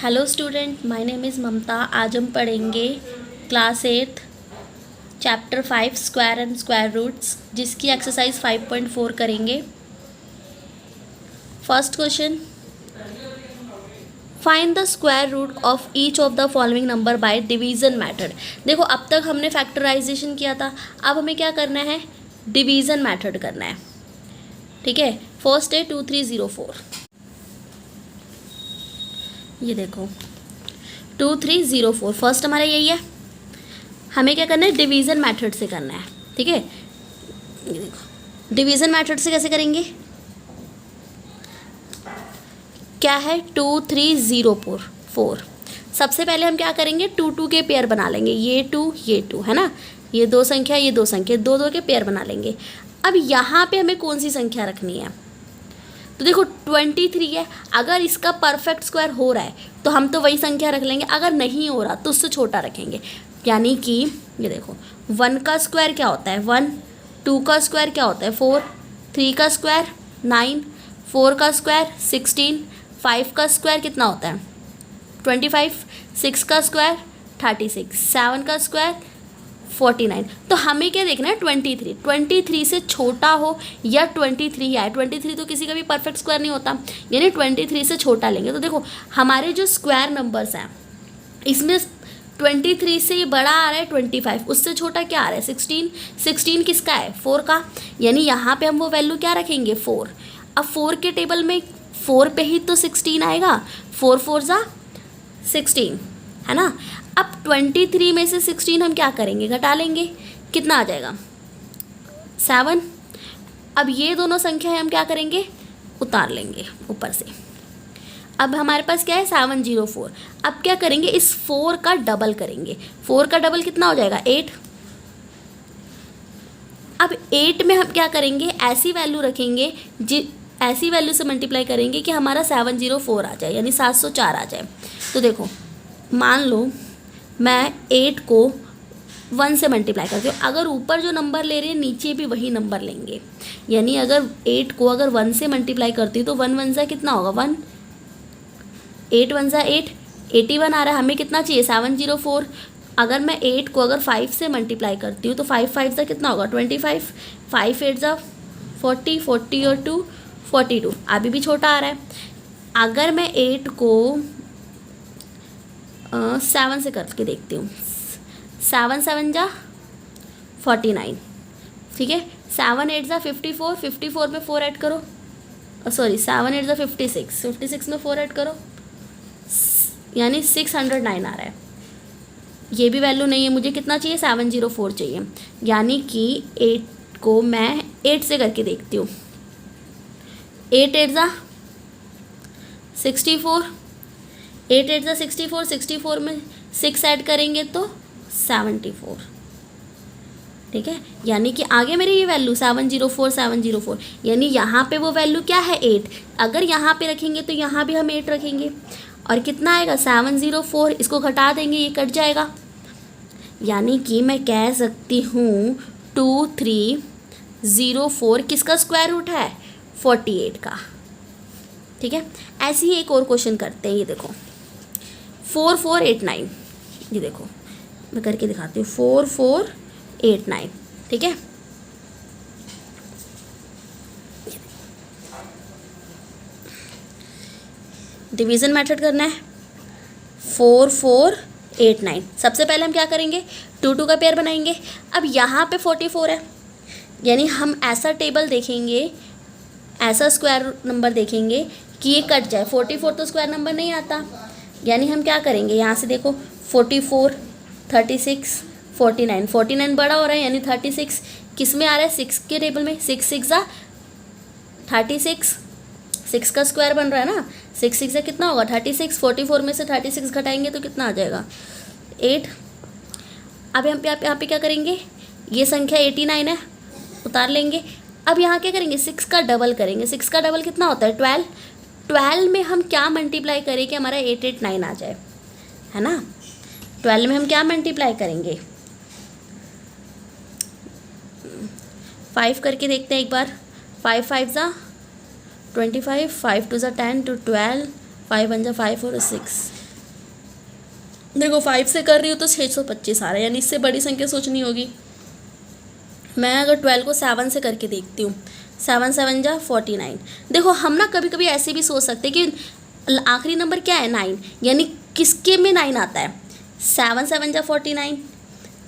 Hello student, my name is Mamta. आज हम पढ़ेंगे class 8 chapter 5 square and square roots, जिसकी एक्सरसाइज 5.4 करेंगे। First question, find the square root of each of the following number by division method. देखो, अब तक हमने फैक्टराइजेशन किया था, अब हमें क्या करना है, डिवीज़न मेथड करना है। ठीक है, फर्स्ट है 2304। ये देखो 2304 फर्स्ट हमारा यही है। हमें क्या करना है, डिवीज़न मेथड से करना है। ठीक है, ये देखो डिवीज़न मेथड से कैसे करेंगे, क्या है 2304। सबसे पहले हम क्या करेंगे, 2 के पेयर बना लेंगे, ये 2 है ना, ये दो संख्या ये दो संख्या, दो के पेयर बना लेंगे। अब यहाँ पे हमें कौन सी संख्या रखनी है, तो देखो 23 है, अगर इसका परफेक्ट स्क्वायर हो रहा है तो हम तो वही संख्या रख लेंगे, अगर नहीं हो रहा तो उससे छोटा रखेंगे। यानी कि ये देखो 1 का स्क्वायर क्या होता है 1, 2 का स्क्वायर क्या होता है 4, 3 का स्क्वायर 9, 4 का स्क्वायर 16, 5 का स्क्वायर कितना होता है 25, 6 का स्क्वायर 36, 7 का स्क्वायर 49। तो हमें क्या देखना है 23 से छोटा हो या 23 आए। 23 तो किसी का भी परफेक्ट स्क्वायर नहीं होता, यानी 23 से छोटा लेंगे। तो देखो हमारे जो स्क्वायर नंबर्स हैं इसमें 23 से ये बड़ा आ रहा है 25, उससे छोटा क्या आ रहा है 16। 16 किसका है 4 का, यानी यहाँ पे हम वो वैल्यू क्या रखेंगे 4। अब 4 के टेबल में 4 पे ही तो 16 आएगा, 4 4 जा 16 है ना। अब 23 में से 16 हम क्या करेंगे, घटा लेंगे, कितना आ जाएगा 7। अब ये दोनों संख्या हम क्या करेंगे, उतार लेंगे ऊपर से। अब हमारे पास क्या है 704। अब क्या करेंगे, इस 4 का डबल करेंगे। 4 का डबल कितना हो जाएगा 8। अब 8 में हम क्या करेंगे, ऐसी वैल्यू रखेंगे ऐसी वैल्यू से मल्टीप्लाई करेंगे कि हमारा 704 आ जाए, यानी 704 आ जाए। तो देखो मान लो मैं 8 को 1 से मल्टीप्लाई करती हूँ, अगर ऊपर जो नंबर ले रहे हैं नीचे भी वही नंबर लेंगे। यानी अगर 8 को अगर 1 से मल्टीप्लाई करती हूँ तो 1 1 सा कितना होगा 1, 8 1 सा 8, 81 आ रहा है। हमें कितना चाहिए 704। अगर मैं 8 को अगर 5 से मल्टीप्लाई करती हूँ तो 5 5 सा कितना होगा 25, 5 8 सा 40, 40 और 2 42, अभी भी छोटा आ रहा है। अगर मैं 8 को 7 से करके देखती हूँ, 7 7 जा 49, ठीक है। 7 8 जा 54, 54 में 4 ऐड करो, सॉरी 7 8 जा 56, 56 में 4 ऐड करो, यानी 609 आ रहा है। ये भी वैल्यू नहीं है, मुझे कितना चाहिए 704 चाहिए। यानी कि 8 को मैं 8 से करके देखती हूँ, 8 8 जा 64, 8 8 जा 64, 64 में 6 ऐड करेंगे तो 74, ठीक है। यानी कि आगे मेरी ये वैल्यू 704 704, यानी यहाँ पे वो वैल्यू क्या है 8। अगर यहाँ पे रखेंगे तो यहाँ भी हम 8 रखेंगे, और कितना आएगा 704, इसको घटा देंगे ये कट जाएगा। यानी कि मैं कह सकती हूँ 2304 किसका स्क्वायर रूट है 48 का, ठीक है। ऐसे ही एक और क्वेश्चन करते हैं, ये देखो 4489, ये देखो मैं करके दिखाती हूँ 4489, ठीक है। डिवीज़न मेथड करना है 4489। सबसे पहले हम क्या करेंगे 2 का पेयर बनाएंगे। अब यहाँ पे 44 है, यानी हम ऐसा टेबल देखेंगे, ऐसा स्क्वायर नंबर देखेंगे कि ये कट जाए। 44 तो स्क्वायर नंबर नहीं आता, यानी हम क्या करेंगे, यहाँ से देखो 44, 36, 49, 49 बड़ा हो रहा है, यानी 36 किस में आ रहा है 6 के टेबल में, 6 6 जा 36, 6 का स्क्वायर बन रहा है ना, 6 6 से कितना होगा 36, 44 में से 36 घटाएंगे तो कितना आ जाएगा 8। अब यहाँ पे क्या करेंगे, ये संख्या 89 है, उतार लेंगे। अब यहाँ क्या करेंगे 6 का डबल करेंगे। 6 का डबल कितना होता है 12, 12 में हम क्या मल्टीप्लाई करें कि हमारा 889 आ जाए, है ना। 12 में हम क्या मल्टीप्लाई करेंगे 5 करके देखते हैं एक बार, 5 5 जा 25, 5 2 जा 10 to 12, 5 1 जा 5 और 6, देखो 5 से कर रही हूँ तो 625 आ रहा है, यानी इससे बड़ी संख्या सोचनी होगी। मैं अगर 12 को 7 से करके देखती हूँ, 7 7 जा 49। देखो हम ना कभी कभी ऐसे भी सोच सकते हैं कि आखिरी नंबर क्या है 9, यानी किसके में 9 आता है, 7 7 जा 49,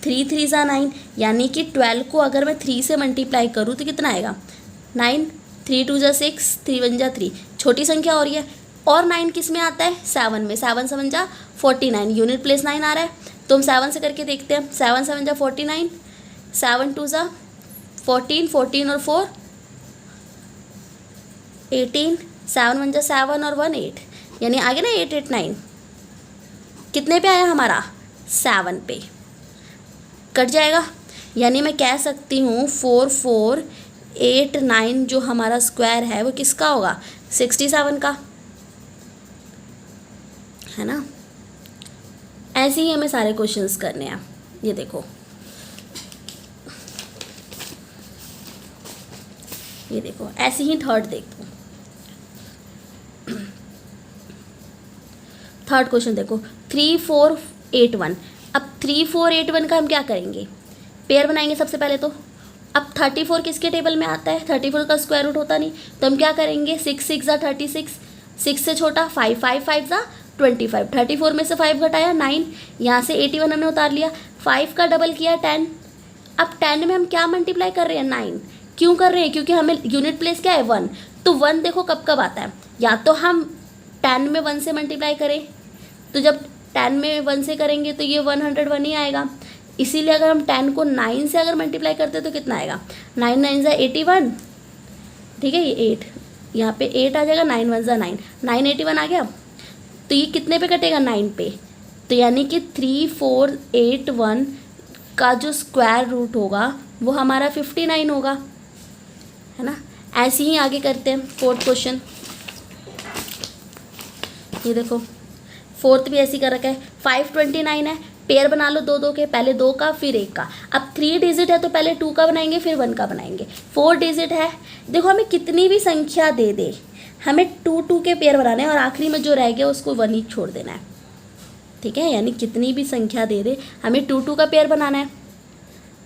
3 3 जा 9, यानी कि 12 को अगर मैं 3 से मल्टीप्लाई करूँ तो कितना आएगा 9, 3 2 जा 6, 3 1 जा 3, छोटी संख्या हो रही है। और 9 किस में आता है 7 में, 7 7 जा 49, यूनिट प्लेस 9 आ रहा है, तो हम 7 से करके देखते हैं। 7 7 जा 49, 7 2 जा 14, 14 और 4 18, 7 1 जा 7 और 1 8, यानी आगे ना 8 8 9 कितने पे आया हमारा 7 पे कट जाएगा। यानी मैं कह सकती हूँ 4 4 8 9 जो हमारा स्क्वायर है वो किसका होगा 67 का, है ना। ऐसे ही हमें सारे क्वेश्चंस करने हैं। ये देखो, ये देखो ऐसे ही थर्ड देखो, थर्ड क्वेश्चन देखो 3 4 8 1। अब 3 4 8 1 का हम क्या करेंगे, पेयर बनाएंगे सबसे पहले तो। अब 34 किसके टेबल में आता है, 34 का स्क्वायर रूट होता नहीं, तो हम क्या करेंगे 6 6 जा 36, 6 से छोटा 5 5 5 जा 25, 34 में से 5 घटाया 9, यहाँ से 81 हमने उतार लिया, 5 का डबल किया 10। अब 10 में हम क्या मल्टीप्लाई कर रहे हैं 9, क्यों कर रहे हैं, क्योंकि हमें यूनिट प्लेस क्या है 1, तो 1 देखो कब कब आता है, या तो हम 10 में 1 से मल्टीप्लाई करें, तो जब 10 में 1 से करेंगे तो ये 101 ही आएगा। इसीलिए अगर हम 10 को 9 से अगर मल्टीप्लाई करते तो कितना आएगा 9 9 जा 81, ठीक है, ये 8 यहाँ पे 8 आ जाएगा, 9 1 जा 9, 9 81 आ गया। तो ये कितने पे कटेगा 9 पे, तो यानी कि 3 4 8 1 का जो स्क्वायर रूट होगा वो हमारा 59 होगा, है ना। ऐसे ही आगे करते हैं फोर्थ क्वेश्चन। ये देखो फोर्थ भी ऐसी कर रखा है, 529 है, पेयर बना लो दो दो के, पहले 2 का फिर 1 का। अब 3 डिजिट है तो पहले 2 का बनाएंगे फिर 1 का बनाएंगे। 4 डिजिट है, देखो हमें कितनी भी संख्या दे दे हमें 2 2 के पेयर बनाने हैं और आखिरी में जो रह गया उसको 1 ही छोड़ देना है, ठीक है। यानी कितनी भी संख्या दे दे हमें 2 2 का पेयर बनाना है,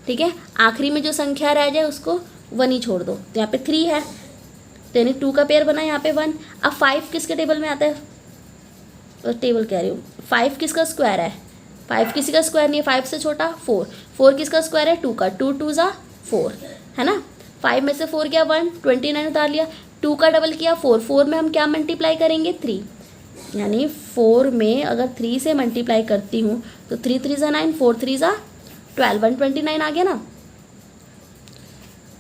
ठीक है। आखिरी में जो संख्या रह जाए उसको 1 ही छोड़ दो। तो यहाँ पे 3 है तो यानी 2 का पेयर बना, यहाँ पे 1। अब 5 किसके टेबल में आता है, टेबल कह रही हूँ, 5 किसका स्क्वायर है, 5 किसी का स्क्वायर नहीं है, 5 से छोटा 4, 4 किसका स्क्वायर है 2 का, 2 2 जा 4, है ना। 5 में से 4 गया 1, 29 उतार लिया, 2 का डबल किया 4, 4 में हम क्या मल्टीप्लाई करेंगे 3, यानी 4 में अगर 3 से मल्टीप्लाई करती हूँ तो 3 3 जा 9, 4 3 जा 12, 129 आ गया ना,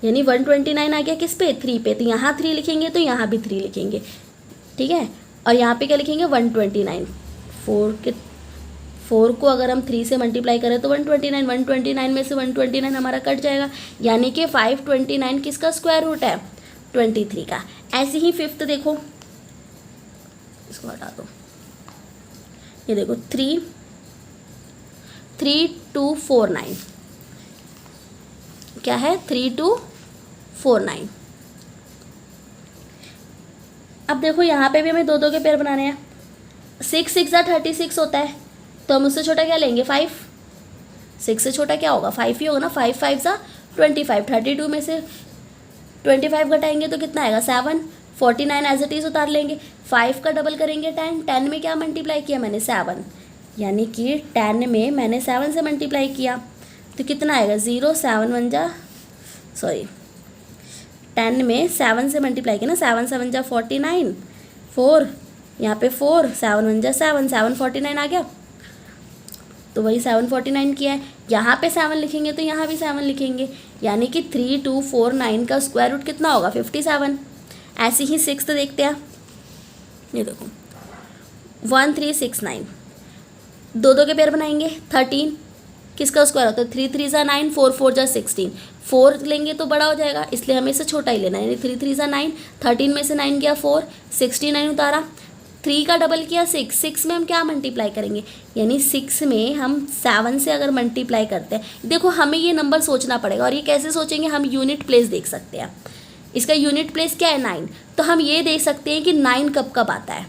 यानी 129 आ गया किस पे 3 पे, तो यहाँ 3 लिखेंगे तो यहाँ भी 3 लिखेंगे, ठीक है। और यहाँ पे क्या लिखेंगे 129, 4 को अगर हम 3 से मल्टीप्लाई करें तो 129, 129 में से 129 हमारा कट जाएगा, यानी कि 529 किसका स्क्वायर रूट है 23 का। ऐसे ही फिफ्थ देखो, इसको हटा दो, ये देखो 3 3 2 4 9, क्या है 3 2 4 9। अब देखो यहाँ पे भी हमें 2 2 के पेयर बनाने हैं, 6 6 जा 36 होता है, तो हम उससे छोटा क्या लेंगे 5, 6 से छोटा क्या होगा 5 ही होगा ना, 5 5 जा 25, 32 में से 25 घटाएंगे तो कितना आएगा 7, 49 एज इट इज़ उतार लेंगे, 5 का डबल करेंगे 10, 10 में क्या मल्टीप्लाई किया मैंने 7, यानी कि 10 में मैंने 7 से मल्टीप्लाई किया तो कितना आएगा 0, 7 1 जा 10 में 7 से मल्टीप्लाई किया ना, 7 7 जा 49, 4 यहाँ पे 4, 7 1 जा 7, 7 49 आ गया, तो वही 7 49 किया है। यहाँ पे 7 लिखेंगे तो यहाँ भी 7 लिखेंगे, यानी कि 3 2 4 9 का स्क्वायर रूट कितना होगा 57। ऐसे ही सिक्स्थ देखते हैं, ये देखो 1 3 6 9, 2 2 के पेयर बनाएंगे, 13 किसका स्क्वायर होता है 3 3 जा 9, 4 4 जा 16, 4 लेंगे तो बड़ा हो जाएगा इसलिए हमें इसे छोटा ही लेना है, यानी 3 3 जा 9, 13 में से 9 गया 4, 69 उतारा, 3 का डबल किया 6, 6 में हम क्या मल्टीप्लाई करेंगे, यानी 6 में हम 7 से अगर मल्टीप्लाई करते हैं, देखो हमें ये नंबर सोचना पड़ेगा। और ये कैसे सोचेंगे, हम यूनिट प्लेस देख सकते हैं, इसका यूनिट प्लेस क्या है 9, तो हम ये देख सकते हैं कि 9 कब कब आता है,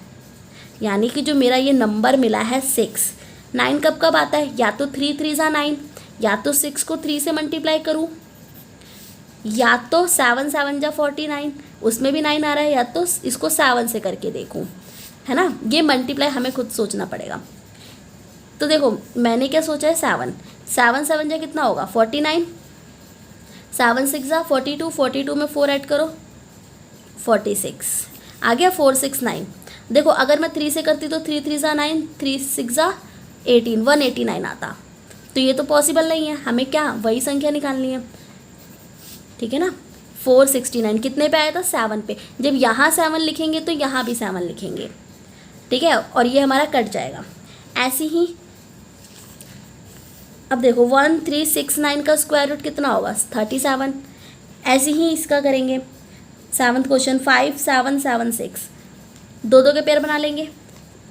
यानी कि जो मेरा ये नंबर मिला है 6, 9 कब कब आता है, या तो 3 3 ज़ा 9, या तो 6 को 3 से मल्टीप्लाई करूँ, या तो 7 7 जा 49, उसमें भी 9 आ रहा है, या तो इसको 7 से करके देखूँ, है ना। ये मल्टीप्लाई हमें खुद सोचना पड़ेगा। तो देखो मैंने क्या सोचा है, 7 7 7 जा कितना होगा 49, 7 6 जा 42, 42 में 4 ऐड करो 46, आ गया 4 6 9। देखो अगर मैं 3 से करती तो 3 3 ज़ा 9, 3 6 ज़ा 18, 189 आता। तो ये तो पॉसिबल नहीं है, हमें क्या वही संख्या निकालनी है, ठीक है ना। 469 कितने पे आया था, 7 पे। जब यहाँ 7 लिखेंगे तो यहाँ भी 7 लिखेंगे, ठीक है, और ये हमारा कट जाएगा। ऐसे ही अब देखो 1369 का स्क्वायर रूट कितना होगा, 37। ऐसे ही इसका करेंगे 7th क्वेश्चन, 5 7 7 6, दो दो के पेयर बना लेंगे।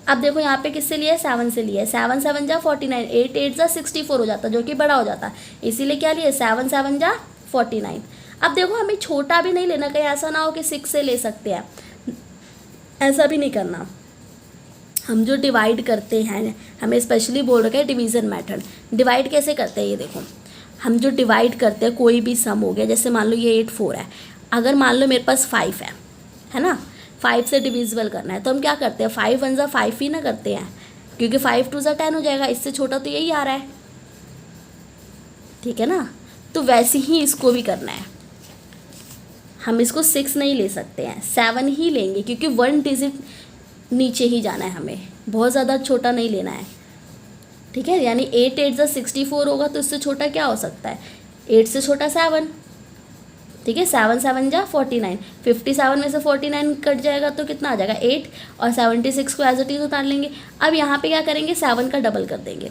अब देखो यहाँ पे किससे लिया है, 7 से लिया है, 7 7 जा 49, 8 8 जा 64 हो जाता, जो कि बड़ा हो जाता, इसीलिए क्या लिया 7 7 जा 49। अब देखो हमें छोटा भी नहीं लेना, कहीं ऐसा ना हो कि 6 से ले सकते हैं, ऐसा भी नहीं करना। हम जो डिवाइड करते हैं, हमें स्पेशली बोल रखा है डिवीज़न मेथड। डिवाइड कैसे करते हैं ये देखो, हम जो डिवाइड करते हैं कोई भी सम हो गया, जैसे मान लो ये 8 4 है, अगर मान लो मेरे पास 5 है ना, 5 से डिविजिबल करना है, तो हम क्या करते हैं 5 1 ज़ा 5 ही ना करते हैं, क्योंकि 5 2 ज़ा 10 हो जाएगा, इससे छोटा तो यही आ रहा है, ठीक है ना। तो वैसे ही इसको भी करना है, हम इसको 6 नहीं ले सकते हैं, 7 ही लेंगे, क्योंकि 1 डिजिट नीचे ही जाना है हमें, बहुत ज़्यादा छोटा नहीं लेना है, ठीक है। यानी 8 8 ज़ा 64 होगा, तो इससे छोटा क्या हो सकता है, 8 से छोटा 7, ठीक है। 7 7 जा 49, 57 में से 49 कट जाएगा तो कितना आ जाएगा 8, और 76 को एज इट इज उतार लेंगे। अब यहाँ पे क्या करेंगे, 7 का डबल कर देंगे,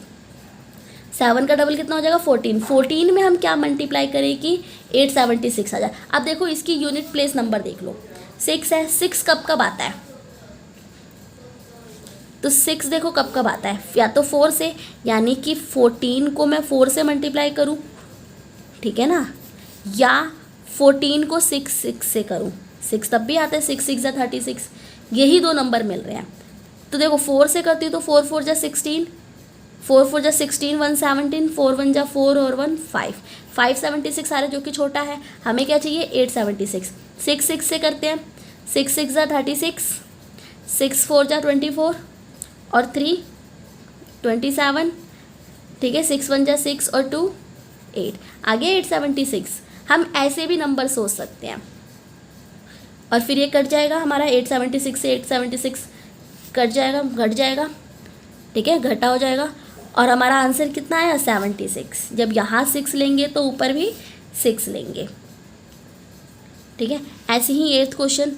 7 का डबल कितना हो जाएगा 14, 14 में हम क्या मल्टीप्लाई करें कि 876 आ जाए। अब देखो इसकी यूनिट प्लेस नंबर देख लो, 6 है, 6 कब कब आता है, तो 6 देखो कब कब आता है, या तो 4 से, यानी कि 14 को मैं 4 से मल्टीप्लाई करूँ, ठीक है ना, या 14 को 6 6 से करूँ, 6 तब भी आता है, 6 6 जा 36, यही दो नंबर मिल रहे हैं। तो देखो 4 से करती हूँ तो 4 4 जा 16, 4 4 जा 16, 1 17, 4 1 जा 4 और 1 5, 576 आ रहा है, जो कि छोटा है। हमें क्या चाहिए 876, 6 6 से करते हैं, 6 6 जा 36, 6 4 जा 24 और 3 27, ठीक है, 6 1 जा 6 और 2 8, आगे 876। हम ऐसे भी नंबर सोच सकते हैं, और फिर ये कट जाएगा हमारा 876 से 876 कट जाएगा, घट जाएगा, ठीक है, घटा हो जाएगा, और हमारा आंसर कितना आया 76। जब यहाँ 6 लेंगे तो ऊपर भी 6 लेंगे, ठीक है। ऐसे ही 8th क्वेश्चन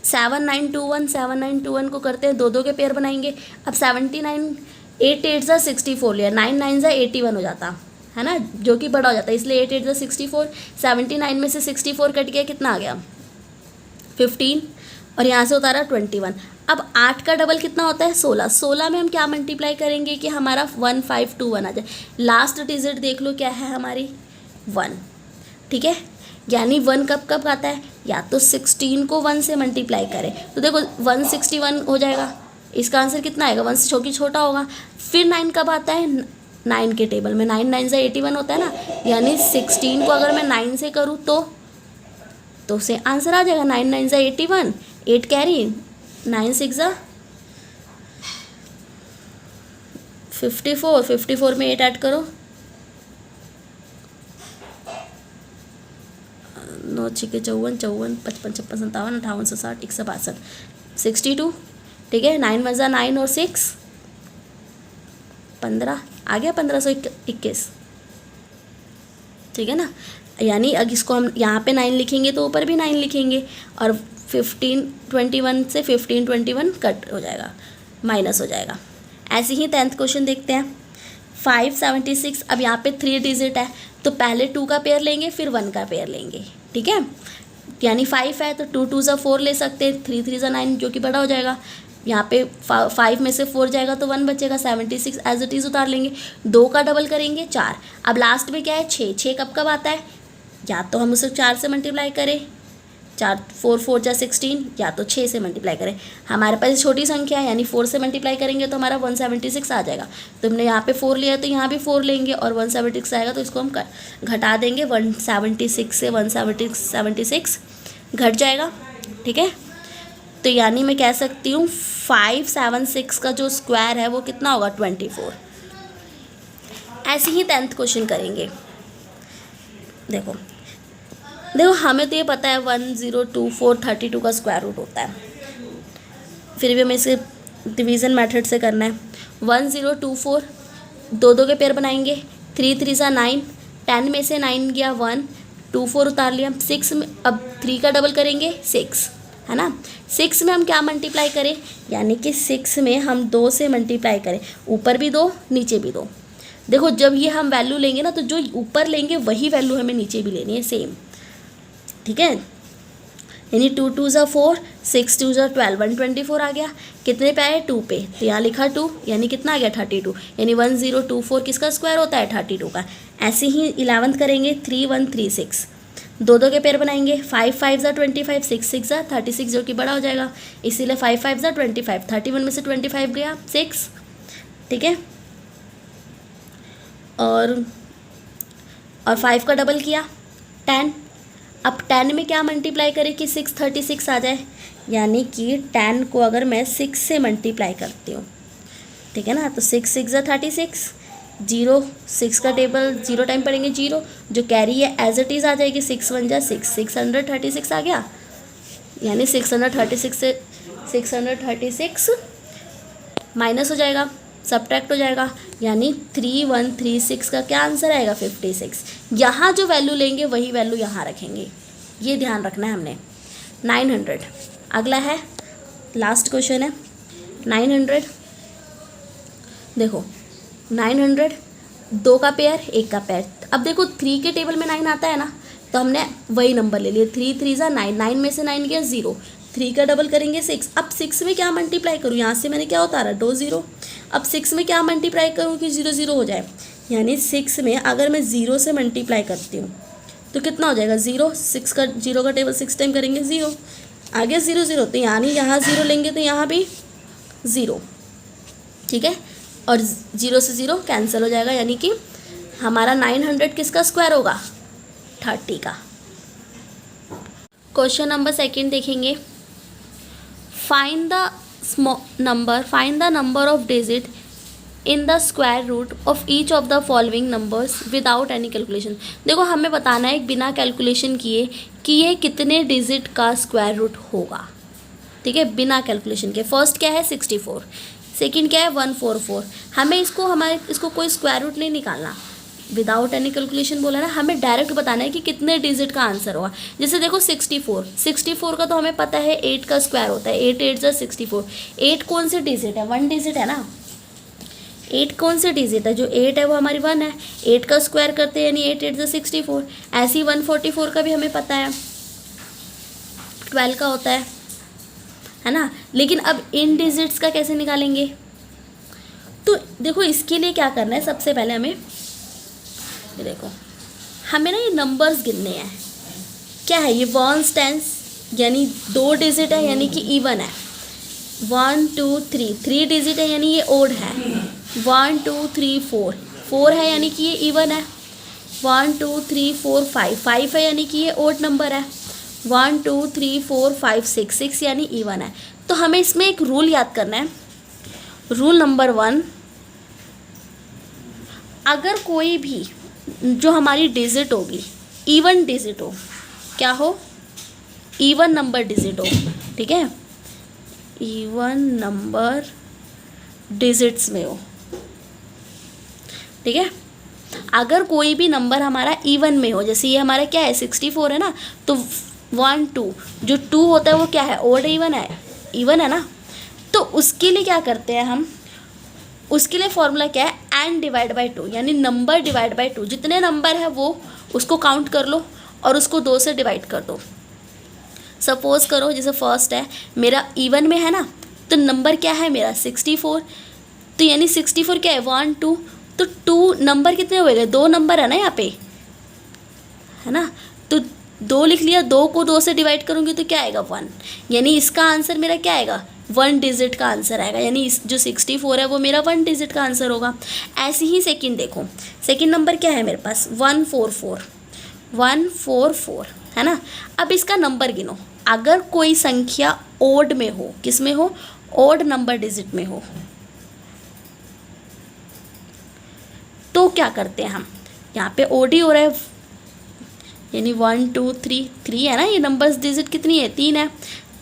7921, 7921 को करते हैं, दो दो के पेयर बनाएंगे। अब 79 8 8 ज़ा 64 लिया, 9 9 ज़ा 81 हो जाता है ना, जो कि बड़ा हो जाता है, इसलिए 8 8 ज़ा 64, 79 में से 64 कट गया, कितना आ गया 15, और यहाँ से उतारा 21। अब 8 का डबल कितना होता है 16, 16 में हम क्या मल्टीप्लाई करेंगे कि हमारा 1521 आ जाए। लास्ट डिजिट देख लो क्या है हमारी 1, ठीक है। यानी 1 कब कब आता है, या तो 16 को 1 से मल्टीप्लाई करें, तो देखो 161 हो जाएगा, इसका आंसर कितना आएगा 1 से छोटा होगा। फिर 9 कब आता है, 9 के टेबल में 9 9 ज़ा 81 होता है ना, यानी 16 को अगर मैं 9 से करूँ तो उसे आंसर आ जाएगा 9 9 ज़ा 81, 8 कैरी, 9 6 ज़ा 54, 54 में 8 ऐड करो, 9 6 54, 54 55 56 57 58 60 162 62, ठीक है। 9 1 ज़ा 9 और 6 15 आ गया, 1521, ठीक है ना। यानी अगर इसको हम यहाँ पे 9 लिखेंगे तो ऊपर भी 9 लिखेंगे, और 1521 से 1521 कट हो जाएगा, माइनस हो जाएगा। ऐसे ही 10th क्वेश्चन देखते हैं 576। अब यहाँ पे 3 डिजिट है, तो पहले 2 का पेयर लेंगे, फिर 1 का पेयर लेंगे, ठीक है। यानी 5 है तो 2 2 ज़ा 4 ले सकते हैं, 3 3 ज़ा 9, जो कि बड़ा हो जाएगा। यहाँ पे 5 में से 4 जाएगा तो 1 बचेगा, 76 एज इट इज़ उतार लेंगे। 2 का डबल करेंगे 4। अब लास्ट में क्या है 6, 6 कब कब आता है, या तो हम उसे 4 से मल्टीप्लाई करें, 4 4 4 जा 16, या तो 6 से मल्टीप्लाई करें। हमारे पास छोटी संख्या है यानी 4 से मल्टीप्लाई करेंगे तो हमारा 176 आ जाएगा। तो हमने यहाँ पे 4 लिया तो यहाँ भी 4 लेंगे और 176 आएगा, तो इसको हम घटा देंगे। 176 से 176 घट जाएगा, ठीक है। तो यानी मैं कह सकती हूँ 576 का जो स्क्वायर है वो कितना होगा, 24। ऐसे ही 10th क्वेश्चन करेंगे। देखो हमें तो ये पता है 102432 का स्क्वायर रूट होता है, फिर भी हमें इसे डिवीज़न मेथड से करना है। 1024 दो के पेयर बनाएंगे, 3 3 सा 9, 10 में से 9 गया 1, 2 4 उतार लिया। 6 में अब 3 का डबल करेंगे 6, है ना। 6 में हम क्या मल्टीप्लाई करें, यानी कि 6 में हम 2 से मल्टीप्लाई करें, ऊपर भी 2 नीचे भी 2। देखो जब ये हम वैल्यू लेंगे ना, तो जो ऊपर लेंगे वही वैल्यू हमें नीचे भी लेनी है, सेम, ठीक है। यानी 2 2 ज़ा 4, 6 2 ज़ा 12, 124 आ गया। कितने पे आए, 2 पे, तो यहाँ लिखा 2, यानी कितना आ गया 32। यानी 1024 किसका स्क्वायर होता है, 32 का। ऐसे ही 11th करेंगे, 3136 दो के पेयर बनाएंगे। 5 5 ज़ा 25, 6 6 ज़ा 36 जो कि बड़ा हो जाएगा, इसीलिए 5 5 ज़ा 25, 31 में से 25 गया 6, ठीक है। और 5 का डबल किया 10। अब 10 में क्या मल्टीप्लाई करें कि 636 आ जाए, यानी कि 10 को अगर मैं 6 से मल्टीप्लाई करती हूँ, ठीक है ना, तो 6 6 ज़ा 36, 0 6 का टेबल 0 टाइम पढ़ेंगे 0, जो कैरी है एज इट इज़ आ जाएगी। 6 1 जा 6, 636 आ गया। यानी 636 से 636 माइनस हो जाएगा, सब्ट्रैक्ट हो जाएगा, यानी 3136 का क्या आंसर आएगा, 56। यहाँ जो वैल्यू लेंगे वही वैल्यू यहाँ रखेंगे, ये ध्यान रखना है हमने। 900 अगला है, लास्ट क्वेश्चन है 900। देखो 900 2 का पेयर 1 का पेयर। अब देखो 3 के टेबल में 9 आता है ना, तो हमने वही नंबर ले लिए। 3 3 ज़ा 9, 9 में से 9 गया 0, 3 का डबल करेंगे 6। अब 6 में क्या मल्टीप्लाई करूँ, यहाँ से मैंने क्या उतारा 2 0। अब 6 में क्या मल्टीप्लाई करूँ कि 0 0 हो जाए, यानी 6 में अगर मैं 0 से मल्टीप्लाई करती हूँ तो कितना हो जाएगा 0, 6 का 0 का टेबल 6 टाइम करेंगे 0, आ गया 0 0। तो यानी यहाँ 0 लेंगे तो यहाँ भी 0, ठीक है। और 0 से 0 कैंसिल हो जाएगा, यानी कि हमारा 900 किसका स्क्वायर होगा, 30 का। क्वेश्चन नंबर 2 देखेंगे। Find the number of digit in the square root of each of the following numbers without any calculation. देखो हमें बताना है बिना कैलकुलेशन किए कि ये कितने डिजिट का स्क्वायर रूट होगा, ठीक है, बिना कैलकुलेशन के। फर्स्ट क्या है 64, सेकंड क्या है 144। हमें इसको कोई स्क्वायर रूट नहीं निकालना, विदाउट एनी कैलकुलेशन बोला ना, हमें डायरेक्ट बताना है कि कितने डिजिट का आंसर होगा। जैसे देखो 64 का तो हमें पता है 8 का स्क्वायर होता है, 8 8 ज़ा 64। 8 कौन से डिजिट है, 1 डिजिट है ना। 8 कौन से डिजिट है, जो 8 है वो हमारी 1 है। 8 का स्क्वायर करते हैं यानी 8 8 ज़ा 64। ऐसे ही 144 का भी हमें पता है 12 का होता है ना। लेकिन अब इन डिजिट्स का कैसे निकालेंगे, तो देखो इसके लिए क्या करना है, सबसे पहले देखो हमें ना ये नंबर्स गिनने हैं। क्या है ये, 1 10 यानी 2 डिजिट है, यानी कि इवन है। 1 2 3 3 डिजिट है, यानी ये ओड है। 1 2 3 4 4 है, यानी कि ये इवन है। 1 2 3 4 5 5 है, यानी कि ये ओड नंबर है। 1 2 3 4 5 6 6 यानी इवन है। तो हमें इसमें एक रूल याद करना है। रूल नंबर 1, अगर कोई भी जो हमारी डिजिट होगी इवन डिजिट हो, क्या हो, इवन नंबर डिजिट हो, ठीक है, इवन नंबर डिजिट्स में हो, ठीक है। अगर कोई भी नंबर हमारा इवन में हो, जैसे ये हमारा क्या है 64 है ना, तो 1 2 जो 2 होता है वो क्या है, ओड इवन है ना। तो उसके लिए क्या करते हैं हम, उसके लिए फॉर्मूला क्या है, एन डिवाइड बाई 2, यानी नंबर डिवाइड बाई 2। जितने नंबर है वो उसको काउंट कर लो और उसको 2 से डिवाइड कर दो। सपोज करो जैसे फर्स्ट है मेरा इवन में है ना, तो नंबर क्या है मेरा 64, तो यानी 64 क्या है 1 2, तो 2 नंबर कितने हुए, 2 नंबर है ना यहाँ पे, है ना। तो 2 लिख लिया, 2 को 2 से डिवाइड करूँगी तो क्या आएगा 1, यानी इसका आंसर मेरा क्या आएगा 1 डिजिट का आंसर आएगा, यानी इस जो 64 है वो मेरा 1 डिजिट का आंसर होगा। ऐसे ही सेकंड देखो, सेकंड नंबर क्या है मेरे पास 144 है ना। अब इसका नंबर गिनो, अगर कोई संख्या ओड में हो, किस में हो, ओड नंबर डिजिट में हो, तो क्या करते हैं हम, यहाँ पे ओड ही हो रहा है, यानी 1 2 3 3 है ना, ये नंबर्स डिजिट कितनी है 3 है,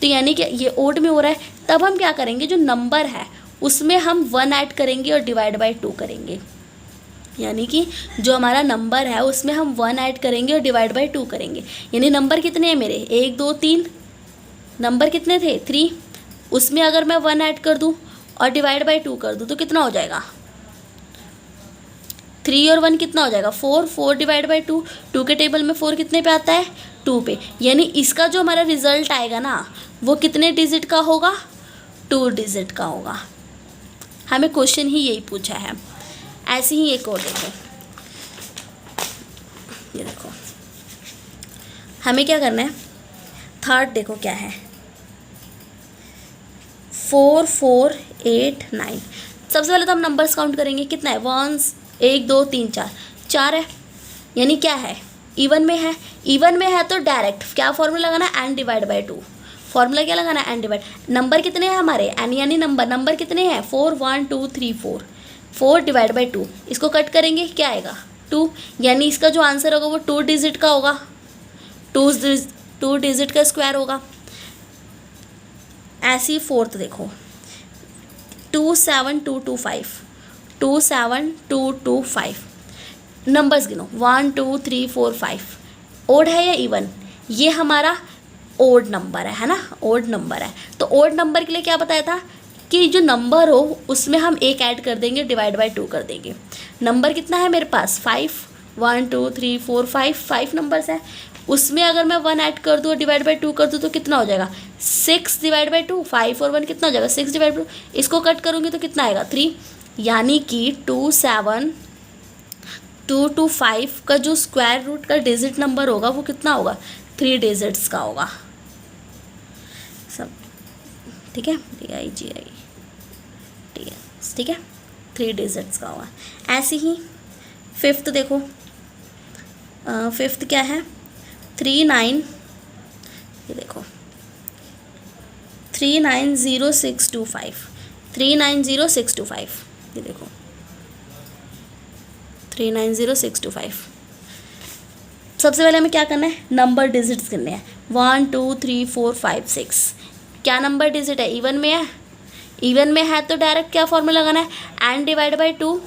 तो यानी कि ये ओड में हो रहा है। तब हम क्या करेंगे, जो नंबर है उसमें हम 1 ऐड करेंगे और डिवाइड बाय 2 करेंगे, यानी कि जो हमारा नंबर है उसमें हम 1 ऐड करेंगे और डिवाइड बाय 2 करेंगे। यानी नंबर कितने हैं मेरे 1 2 3, नंबर कितने थे 3, उसमें अगर मैं 1 ऐड कर दूं और डिवाइड बाय 2 कर दूं तो कितना हो जाएगा 3 और 1 कितना हो जाएगा 4, 4 डिवाइड बाई 2, 2 के टेबल में 4 कितने पे आता है 2 पे, यानी इसका जो हमारा रिजल्ट आएगा ना वो कितने डिजिट का होगा 2 डिजिट का होगा। हमें क्वेश्चन ही यही पूछा है। ऐसे ही एक और देखो, ये देखो हमें क्या करना है, थर्ड देखो क्या है 4 4 8 9। सबसे पहले तो हम नंबर्स काउंट करेंगे, कितना है 1 2 3 4, 4 है, यानी क्या है इवन में है, इवन में है तो डायरेक्ट क्या फॉर्मूला लगाना है एन डिवाइड बाई 2, फॉर्मूला क्या लगाना है एन डिवाइड, नंबर कितने हैं हमारे एन यानी नंबर कितने हैं 4 1 2 3 4, 4 डिवाइड बाई 2, इसको कट करेंगे क्या आएगा 2, यानी इसका जो आंसर होगा वो 2 डिजिट का होगा, 2 डिजिट का स्क्वायर होगा। ऐसी फोर्थ देखो 27225, 27225, नंबर्स गिनो 1 2 3 4 5, ओड है या इवन, ये हमारा ओड नंबर है ना, ओड नंबर है। तो ओड नंबर के लिए क्या बताया था कि जो नंबर हो उसमें हम 1 ऐड कर देंगे, डिवाइड बाय 2 कर देंगे। नंबर कितना है मेरे पास 5, 1 2 3 4 5 नंबर्स है, उसमें अगर मैं 1 ऐड कर दूँ और डिवाइड बाई 2 कर दूँ तो कितना हो जाएगा 6 डिवाइड बाई 2, 5 और 1 कितना हो जाएगा 6 डिवाइड बाई 2, इसको कट करूँगी तो कितना आएगा 3, यानी कि 27225 का जो स्क्वायर रूट का डिजिट नंबर होगा वो कितना होगा 3 डिजिट्स का होगा। सब ठीक है, DIGI ठीक है 3 डिजिट्स का होगा। ऐसे ही फिफ्थ देखो, फिफ्थ क्या है 39, ये देखो 390625, 390625, ये देखो 390625। सबसे पहले हमें क्या करना है नंबर डिजिट्स गिनने हैं 1 2 3 4 5 6, क्या नंबर डिजिट है इवन में है, इवन में है तो डायरेक्ट क्या फॉर्मूला लगाना है एन डिवाइड बाई 2,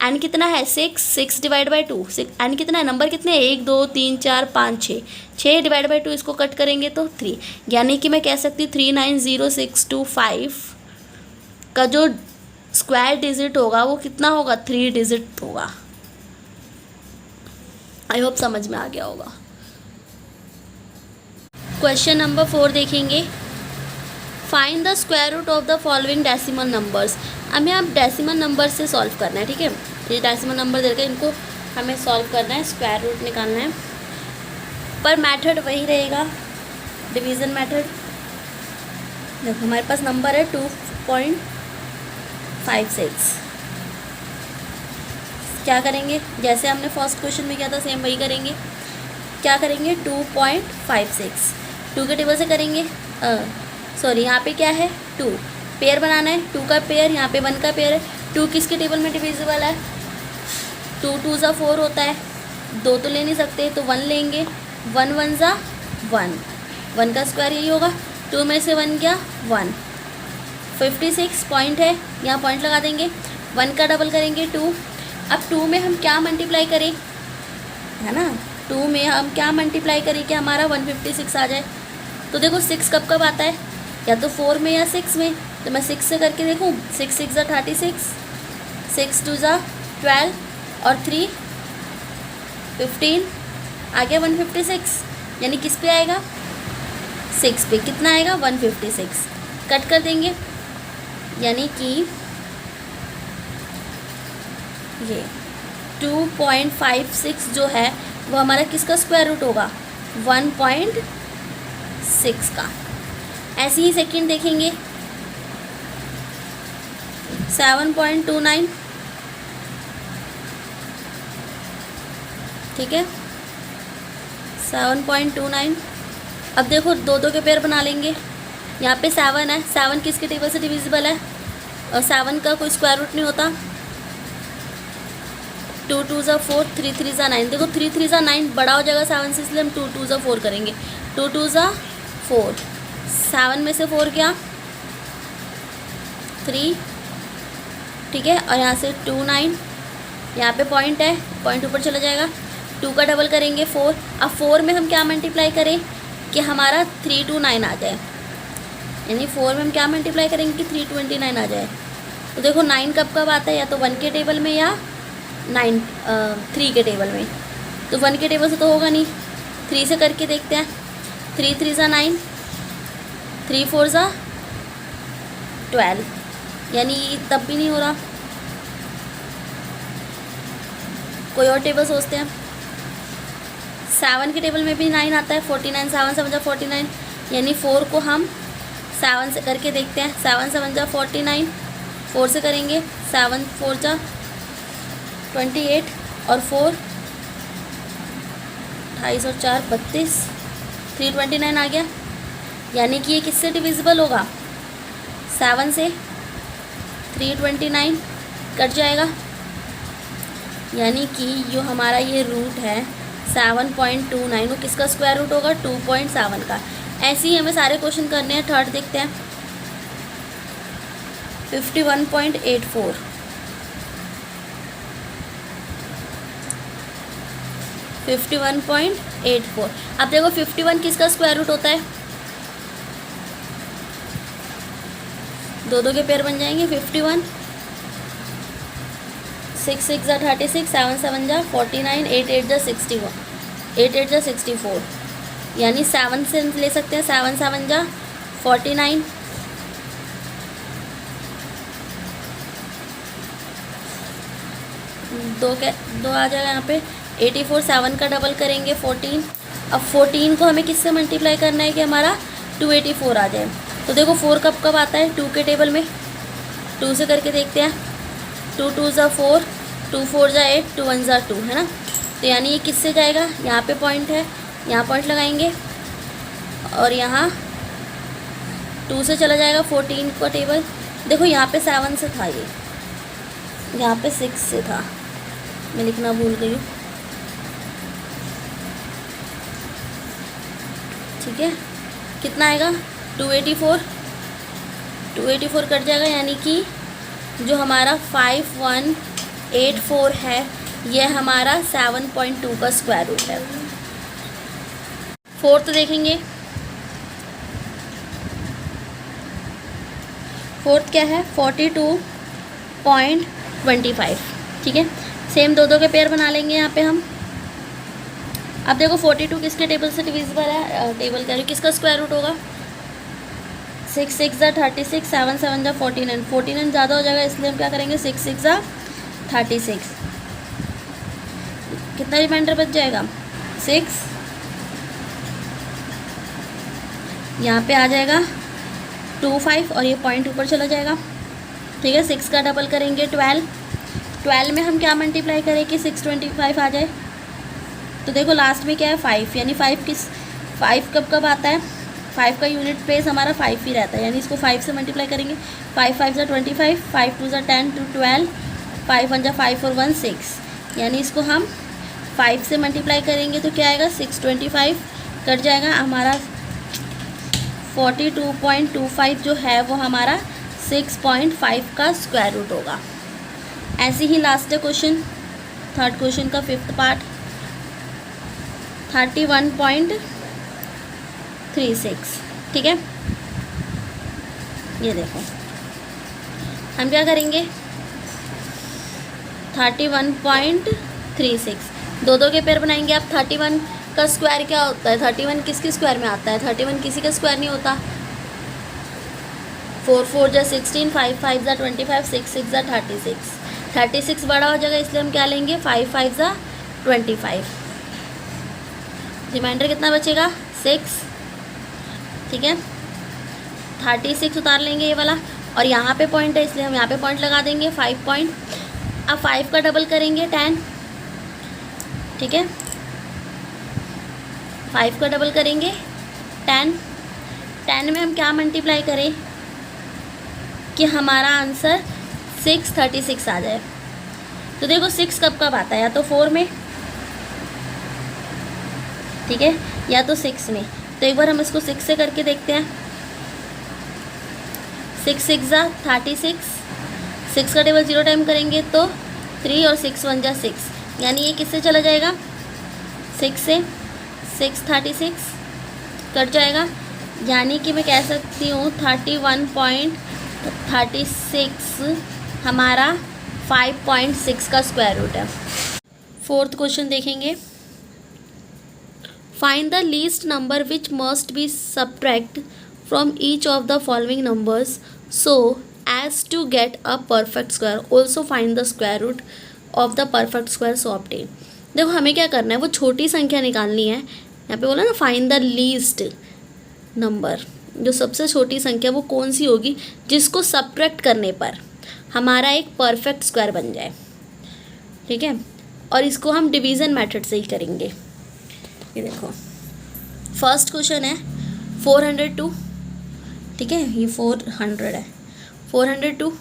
एन कितना है 6, 6 डिवाइड बाई 2, एन कितना है नंबर कितने 1 2 3 4 5 6, 6 डिवाइड बाई 2, इसको कट करेंगे तो 3, यानी कि मैं कह सकती हूँ 390625 का जो स्क्वायर डिजिट होगा वो कितना होगा 3 डिजिट होगा। आई होप समझ में आ गया होगा। क्वेश्चन नंबर 4 देखेंगे, find the square root of the following decimal numbers. हमें अब डेसिमल नंबर से सॉल्व करना है, ठीक है, ये डेसिमल नंबर देकर इनको हमें सॉल्व करना है, स्क्वायर रूट निकालना है, पर मेथड वही रहेगा डिवीज़न मेथड। देखो हमारे पास नंबर है 2.56, क्या करेंगे जैसे हमने फर्स्ट क्वेश्चन में किया था सेम वही करेंगे, क्या करेंगे 2.56, 2 के टेबल से करेंगे, सॉरी यहाँ पे क्या है 2, पेयर बनाना है 2 का पेयर, यहाँ पे 1 का पेयर है, 2 किसके टेबल में डिविजिबल है 2 2 ज़ा 4 होता है, 2 तो ले नहीं सकते तो 1 लेंगे, 1 1 ज़ा 1, 1 का स्क्वायर यही होगा, 2 में से 1 क्या 1, 56 पॉइंट है, यहाँ पॉइंट लगा देंगे, 1 का डबल करेंगे 2, अब 2 में हम क्या मल्टीप्लाई करें है ना, 2 में हम क्या मल्टीप्लाई करें कि हमारा 156 आ जाए, तो देखो 6 कब कब आता है या तो 4 में या 6 में, तो मैं 6 से करके देखूँ, 6 6 ज़ा 36, 6 2 ज़ा 12 और 3 15, आ गया 156, यानी किस पे आएगा 6 पे, कितना आएगा 156, कट कर देंगे, यानी कि ये 2.56 जो है वो हमारा किसका स्क्वायर रूट होगा 1.6 का। ऐसे ही सेकंड देखेंगे 7.29, ठीक है 7.29। अब देखो दो दो के पेयर बना लेंगे। यहाँ पे 7 है, 7 किसके टेबल से डिविजिबल है, और 7 का कोई स्क्वायर रूट नहीं होता। 2 2 ज़ा 4, 3 3 ज़ा 9। देखो 3 3 ज़ा 9 बड़ा हो जाएगा 7 से, इसलिए हम 2 2 ज़ा 4 करेंगे। 2 2 ज़ा 4, 7 में से 4 क्या 3, ठीक है। और यहाँ से 2 9, यहाँ पे पॉइंट है, पॉइंट ऊपर चला जाएगा। 2 का डबल करेंगे 4। अब 4 में हम क्या मल्टीप्लाई करें कि हमारा 329 आ जाए, यानी 4 में हम क्या मल्टीप्लाई करेंगे कि 329 आ जाए। तो देखो 9 कब कब आता है, या तो 1 के टेबल में या 3 के टेबल में। तो 1 के टेबल से तो होगा नहीं, 3 से करके देखते हैं। 3 3 ज़ा 9, 3 4 ज़ा 12, यानी तब भी नहीं हो रहा। कोई और टेबल सोचते हैं। 7 के टेबल में भी 9 आता है, 49, 7 7 49, यानी 4 को हम 7 से करके देखते हैं। 7 7 49, 4 से करेंगे 7 4 28, और 4 28 और 4 32, 329 आ गया। यानी कि ये किससे डिविजिबल होगा, 7 से। 329 कट जाएगा, यानी कि जो हमारा ये रूट है 7.29, वो किसका स्क्वायर रूट होगा 2.7 का। ऐसे ही हमें सारे क्वेश्चन करने हैं। थर्ड देखते हैं 51.84, 51.84। अब देखो 51 किसका स्क्वायर रूट होता है, दो दो के पेयर बन जाएंगे। 51, 6 6 ज़ा 36, 7 7 ज़ा 49, 8 8 ज़ा 61, 8 8 ज़ा 64, यानी 7 से ले सकते हैं। 7 7 ज़ा 49, 2 आ जाएगा यहाँ पे 84। 7 का डबल करेंगे 14। अब 14 को हमें किससे मल्टीप्लाई करना है कि हमारा 284 आ जाए। तो देखो 4 कब कब आता है 2 के टेबल में, 2 से करके देखते हैं। 2 2 ज़ा 4, 2 4 ज़ा 8, 2 1 ज़ा 2, है ना। तो यानी ये किससे जाएगा, यहाँ पे पॉइंट है, यहाँ पॉइंट लगाएंगे, और यहाँ 2 से चला जाएगा 14 का टेबल। देखो यहाँ पे 7 से था, ये यहाँ पे 6 से था, मैं लिखना भूल गई हूँ, ठीक है। कितना आएगा 284, 284 कट जाएगा, यानी कि जो हमारा 5184 है ये हमारा 7.2 का स्क्वायर रूट है। फोर्थ देखेंगे, फोर्थ क्या है 42.25, ठीक है। सेम दो दो के पेयर बना लेंगे यहाँ पे हम। अब देखो 42 किसके टेबल से डिविजिबल है, टेबल का किसका स्क्वायर रूट होगा, 6 6 ज़ा 36, 7 7 ज़ा 49, 49 ज़्यादा हो जाएगा, इसलिए हम क्या करेंगे 6 6 ज़ा 36। कितना रिमाइंडर बच जाएगा 6, यहाँ पे आ जाएगा 2 5, और ये पॉइंट ऊपर चला जाएगा, ठीक है। 6 का डबल करेंगे 12, 12 में हम क्या मल्टीप्लाई करें कि 625 आ जाए। तो देखो लास्ट में क्या है 5, यानी 5 कब कब आता है, 5 का यूनिट प्लेस हमारा 5 ही रहता है, यानी इसको 5 से मल्टीप्लाई करेंगे। 5 5 ज़ा 25, 5 2 ज़ा 10, 2 12, 5 1 ज़ा 5 और 1 6, यानी इसको हम 5 से मल्टीप्लाई करेंगे तो क्या आएगा 625 कट जाएगा। हमारा 42.25 जो है वो हमारा 6.5 का स्क्वायर रूट होगा। ऐसे ही लास्ट है क्वेश्चन, थर्ड क्वेश्चन का फिफ्थ पार्ट 31.36, ठीक है। ये देखो हम क्या करेंगे 31.36, दो दो के पेयर बनाएंगे। आप 31 का स्क्वायर क्या होता है, 31 किसके स्क्वायर में आता है, 31 किसी का स्क्वायर नहीं होता। 4 4 ज़ा 16, 5 5 ज़ा 25, 6 6 ज़ा 36, 36 बड़ा हो जाएगा, इसलिए हम क्या लेंगे 5 5 ज़ा 25। रिमाइंडर कितना बचेगा 6, ठीक है। 36 उतार लेंगे ये वाला, और यहाँ पे पॉइंट है इसलिए हम यहाँ पे पॉइंट लगा देंगे 5 पॉइंट। अब 5 का डबल करेंगे 10, ठीक है। 5 का डबल करेंगे 10। 10 में हम क्या मल्टीप्लाई करें कि हमारा आंसर 636 आ जाए। तो देखो 6 कब कब आता है, या तो 4 में, ठीक है, या तो 6 में। तो एक बार हम इसको 6 से करके देखते हैं। 6 6 जा 36, 6 का टेबल 0 टाइम करेंगे तो 3 और 6 1 जा 6, यानी ये किससे चला जाएगा 6 से। 6 36 कट जाएगा, यानी कि मैं कह सकती हूँ 31.36 हमारा 5.6 का स्क्वायर रूट है। 4th क्वेश्चन देखेंगे। Find the least number which must be subtract from each of the following numbers so as to get a perfect square, also find the square root of the perfect square so obtain. देखो हमें क्या करना है, वो छोटी संख्या निकालनी है। यहाँ पे बोला ना फाइंड द लीस्ट नंबर, जो सबसे छोटी संख्या वो कौन सी होगी जिसको सब्ट्रैक्ट करने पर हमारा एक परफेक्ट स्क्वायर बन जाए, ठीक है। और इसको हम डिवीज़न मेथड से ही करेंगे। ये देखो फर्स्ट क्वेश्चन है 402, ठीक है, ये 400 है, 402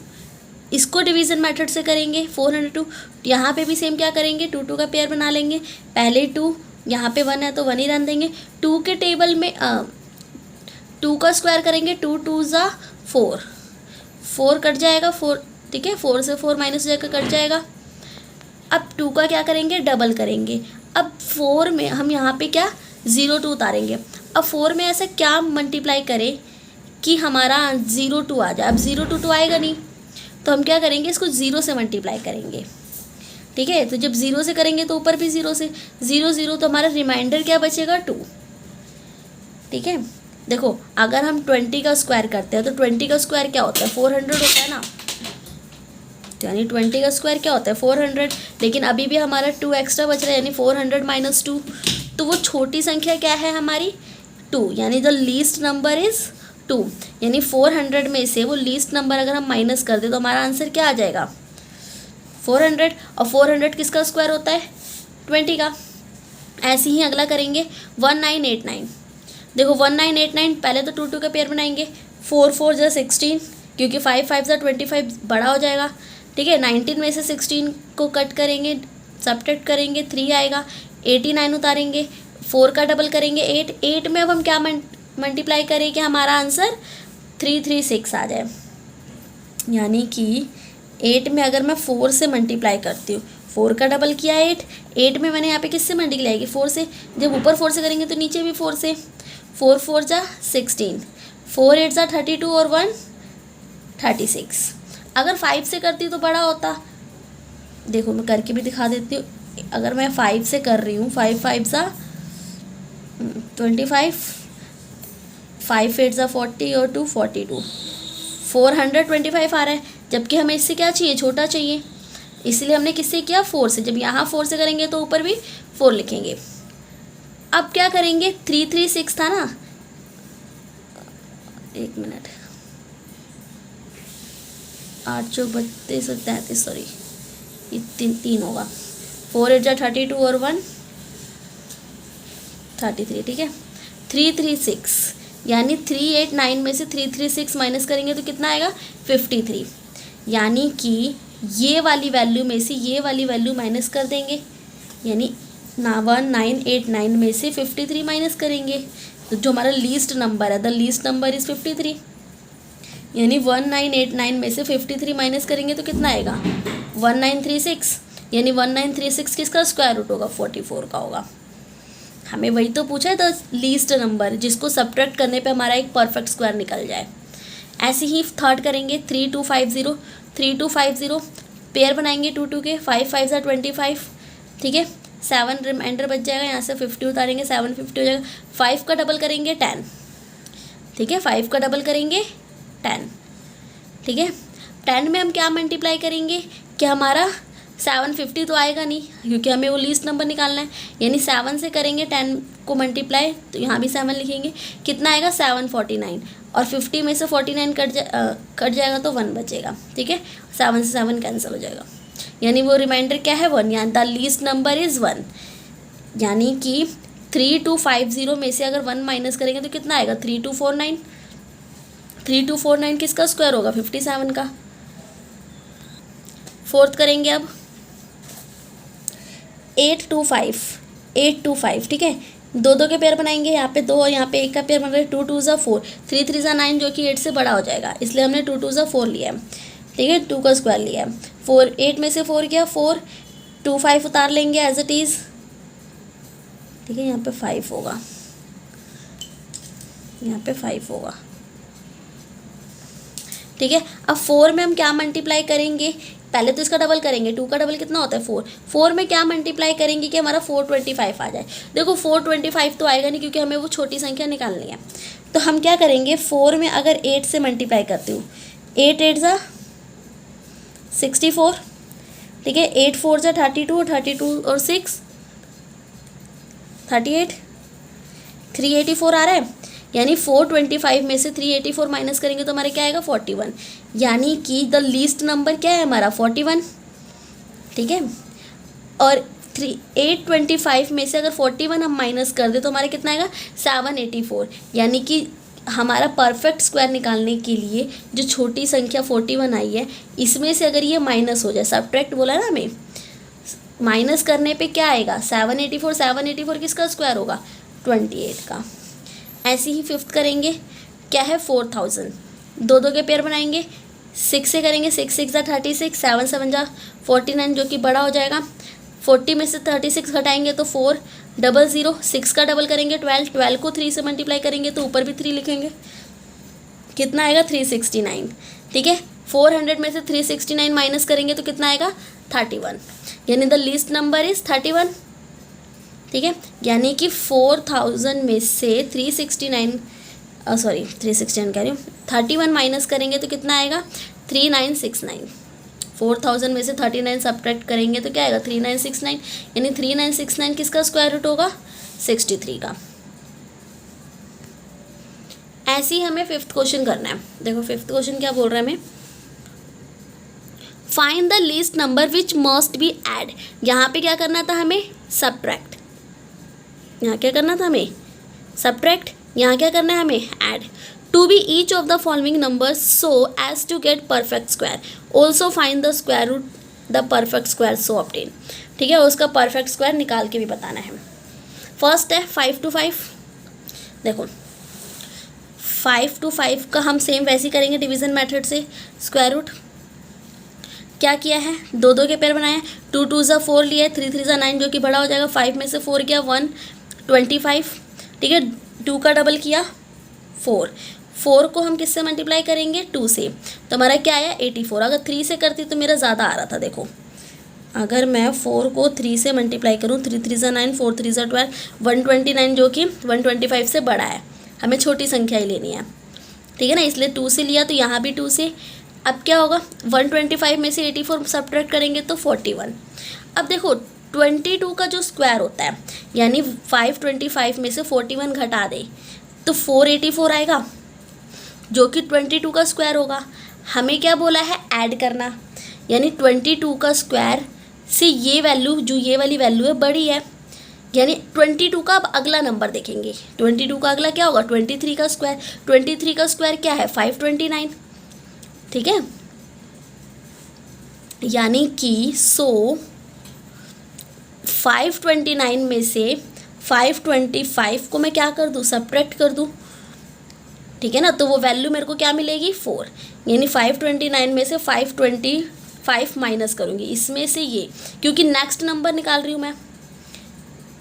इसको डिवीज़न मेथड से करेंगे। 402 यहाँ पे भी सेम क्या करेंगे, 2 2 का पेयर बना लेंगे। पहले 2, यहाँ पे 1 है तो 1 ही रहने देंगे। 2 के टेबल में 2 का स्क्वायर करेंगे, 2 2 जा 4, 4 कट जाएगा 4, ठीक है, 4 से 4 माइनस जाकर कट जाएगा। अब 2 का क्या करेंगे, डबल करेंगे। अब 4 में हम यहाँ पे क्या 0 2 उतारेंगे। अब 4 में ऐसा क्या मल्टीप्लाई करें कि हमारा 0 2 आ जाए। अब 0 2 तो आएगा नहीं, तो हम क्या करेंगे, इसको 0 से मल्टीप्लाई करेंगे, ठीक है। तो जब 0 से करेंगे तो ऊपर भी 0 से, 0 0 तो हमारा रिमाइंडर क्या बचेगा 2, ठीक है। देखो अगर हम 20 का स्क्वायर करते हैं तो 20 का स्क्वायर क्या होता है 400 होता है ना, यानी 20 का स्क्वायर क्या होता है 400। लेकिन अभी भी हमारा 2 एक्स्ट्रा बच रहा है, यानी 400 माइनस 2, तो वो छोटी संख्या क्या है हमारी 2, यानी द लीस्ट नंबर इज़ 2। यानी 400 में से वो लीस्ट नंबर अगर हम माइनस कर दें तो हमारा आंसर क्या आ जाएगा 400। और 400 किसका स्क्वायर होता है 20 का। ऐसे ही अगला करेंगे 1989। देखो 1989 पहले तो 2 2 का पेयर बनाएंगे, 4 4 जा 16, क्योंकि 5 5 जा 25 बड़ा हो जाएगा, ठीक है। 19 में से 16 को कट करेंगे, सब्ट्रैक्ट करेंगे, 3 आएगा। 89 उतारेंगे, 4 का डबल करेंगे 8, 8 में अब हम क्या मल्टीप्लाई करें कि हमारा आंसर 336 आ जाए। यानी कि 8 में अगर मैं 4 से मल्टीप्लाई करती हूँ, 4 का डबल किया 8, 8 में मैंने यहाँ पे किससे मल्टीप्लाई की 4 से। जब ऊपर 4 से करेंगे तो नीचे भी 4 से। 4 4 जा 16, 4 8 जा 32 और 1 36। अगर 5 से करती तो बड़ा होता। देखो मैं करके भी दिखा देती हूँ। अगर मैं 5 से कर रही हूँ, 5 5 जा 25, 5 8 जा 40 और 2 42, 425 आ रहा है। जबकि हमें इससे क्या चाहिए, छोटा चाहिए, इसलिए हमने किससे किया 4 से। जब यहाँ 4 से करेंगे तो ऊपर भी 4 लिखेंगे। अब क्या करेंगे 336 था ना, एक मिनट, 8 चौक 32 और 33, सॉरी ये 3 होगा। 4 8 जा 32 और 1 33, ठीक है। 336 यानी 389 में से 336 माइनस करेंगे तो कितना आएगा 53। यानी कि ये वाली वैल्यू में से ये वाली वैल्यू माइनस कर देंगे, यानी 1989 में से 53 माइनस करेंगे तो जो हमारा लीस्ट नंबर है, द लीस्ट नंबर इज़ 53। यानी 1989 में से 53 माइनस करेंगे तो कितना आएगा 1936। यानी 1936 किसका स्क्वायर रूट होगा 44 का होगा। हमें वही तो पूछा है, द लीस्ट नंबर जिसको सब्ट्रैक्ट करने पे हमारा एक परफेक्ट स्क्वायर निकल जाए। ऐसे ही थर्ड करेंगे 3250, 3250 पेयर बनाएंगे 2 2 के, 5 5 जा 25, ठीक है। 7 रिमाइंडर बच जाएगा, यहाँ से 50 उतारेंगे 750 हो जाएगा। 5 का डबल करेंगे 10, ठीक है, 5 का डबल करेंगे 10, ठीक है। 10 में हम क्या मल्टीप्लाई करेंगे कि हमारा 750 तो आएगा नहीं, क्योंकि हमें वो लीस्ट नंबर निकालना है। यानी 7 से करेंगे 10 को मल्टीप्लाई, तो यहाँ भी 7 लिखेंगे, कितना आएगा 749, और 50 में से 49 कट जाएगा तो 1 बचेगा। ठीक है, 7 से 7 कैंसिल हो जाएगा, यानी वो रिमाइंडर क्या है 1, यानी द लीस्ट नंबर इज़ 1। यानी कि 3250 में से अगर 1 माइनस करेंगे तो कितना आएगा 3249। 3249 किसका स्क्वायर होगा 57 का। फोर्थ करेंगे अब 825, ठीक है, दो दो के पेयर बनाएंगे, यहाँ पे 2 और यहाँ पे 1 का पेयर बन रहा है। 2 2 ज़ा 4, 3 3 ज़ा 9 जो कि 8 से बड़ा हो जाएगा, इसलिए हमने 2 2 ज़ा 4 लिया है। ठीक है, 2 का स्क्वायर लिया है। 4 8 में से 4 गया 4, 2 5 उतार लेंगे एज इट इज़। ठीक है, यहाँ पे 5 होगा, यहाँ पे 5 होगा। ठीक है, अब 4 में हम क्या मल्टीप्लाई करेंगे, पहले तो इसका डबल करेंगे। 2 का डबल कितना होता है 4, 4 में क्या मल्टीप्लाई करेंगे कि हमारा 425 आ जाए। देखो 425 तो आएगा नहीं, क्योंकि हमें वो छोटी संख्या निकालनी है। तो हम क्या करेंगे, 4 में अगर 8 से मल्टीप्लाई करती हूँ, 8 8 ज़ा 64, ठीक है, 8 4 ज़ा 32, 32 और 6 38, 384 आ रहा है। यानी 425 में से 384 माइनस करेंगे तो हमारे क्या आएगा 41, यानी कि द लीस्ट नंबर क्या है हमारा 41। ठीक है, और 825 में से अगर 41 हम माइनस कर दे तो हमारा कितना आएगा 784। यानी कि हमारा परफेक्ट स्क्वायर निकालने के लिए जो छोटी संख्या 41 आई है, इसमें से अगर ये माइनस हो जाए, सब्ट्रैक्ट बोला ना हमें, माइनस करने पे क्या आएगा 784। 784 किसका स्क्वायर होगा 28 का। ऐसे ही फिफ्थ करेंगे, क्या है 4000, दो दो के पेयर बनाएंगे, 6 से करेंगे, 6 6 ज़ा 36, 7 7 ज़ा 49 जो कि बड़ा हो जाएगा। 40 में से 36 घटाएंगे तो 400, 6 का डबल करेंगे 12, 12 को 3 से मल्टीप्लाई करेंगे तो ऊपर भी 3 लिखेंगे, कितना आएगा 369। ठीक है, 400 में से 369 माइनस करेंगे तो कितना आएगा 31, यानी द लीस्ट नंबर इज़ 31। ठीक है, यानी कि 4000 में से 369 कह रही हूँ 31 माइनस करेंगे तो कितना आएगा 3969। 4000 में से 39 सब्ट्रैक्ट करेंगे तो क्या आएगा 3969, यानी 3969 किसका स्क्वायर रूट होगा 63 का। ऐसे ही हमें फिफ्थ क्वेश्चन करना है। देखो फिफ्थ क्वेश्चन क्या बोल रहा है हमें, find the least number which must be add. यहाँ पे क्या करना था हमें सब्ट्रैक्ट, यहाँ क्या करना था हमें सब्ट्रैक्ट, यहाँ क्या करना है हमें add. To be each of the following numbers so as to get perfect square, also find the square root the perfect square so obtain. ठीक है, उसका परफेक्ट स्क्वायर निकाल के भी बताना है। फर्स्ट है 5 to 5। देखो 5 to 5 का हम सेम वैसे ही करेंगे डिवीज़न मेथड से। स्क्वायर रूट क्या किया है, दो दो के पेयर बनाए, 2 2 ज़ा 4 लिया है, 3 3 ज़ा 9 जो कि बड़ा हो जाएगा। 5 में से 4 गया 125। ठीक है, 2 का डबल किया 4, 4 को हम किससे मल्टीप्लाई करेंगे 2 से, तो हमारा क्या आया 84। अगर 3 से करती तो मेरा ज़्यादा आ रहा था। देखो अगर मैं 4 को 3 से मल्टीप्लाई करूँ, 3 3 ज़ा 9, 4 3 ज़ा 12, 129 जो कि 125 से बड़ा है, हमें छोटी संख्या ही लेनी है। ठीक है ना, इसलिए 2 से लिया, तो यहाँ भी 2 से। अब क्या होगा 125 में से 84 सब्ट्रैक्ट करेंगे तो 41। अब देखो 22 का जो स्क्वायर होता है, यानी 525 में से 41 घटा दे तो 484 आएगा, जो कि 22 का स्क्वायर होगा। हमें क्या बोला है ऐड करना, यानी 22 का स्क्वायर से ये वैल्यू, जो ये वाली वैल्यू है बड़ी है, यानी 22 का अब अगला नंबर देखेंगे। 22 का अगला क्या होगा 23 का स्क्वायर। 23 का स्क्वायर क्या है 529। ठीक है, यानी कि 529 में से 525 को मैं क्या कर दूँ सब्ट्रैक्ट कर दूँ। ठीक है ना, तो वो वैल्यू मेरे को क्या मिलेगी 4, यानी 529 में से 525 माइनस करूँगी इसमें से ये, क्योंकि नेक्स्ट नंबर निकाल रही हूँ मैं।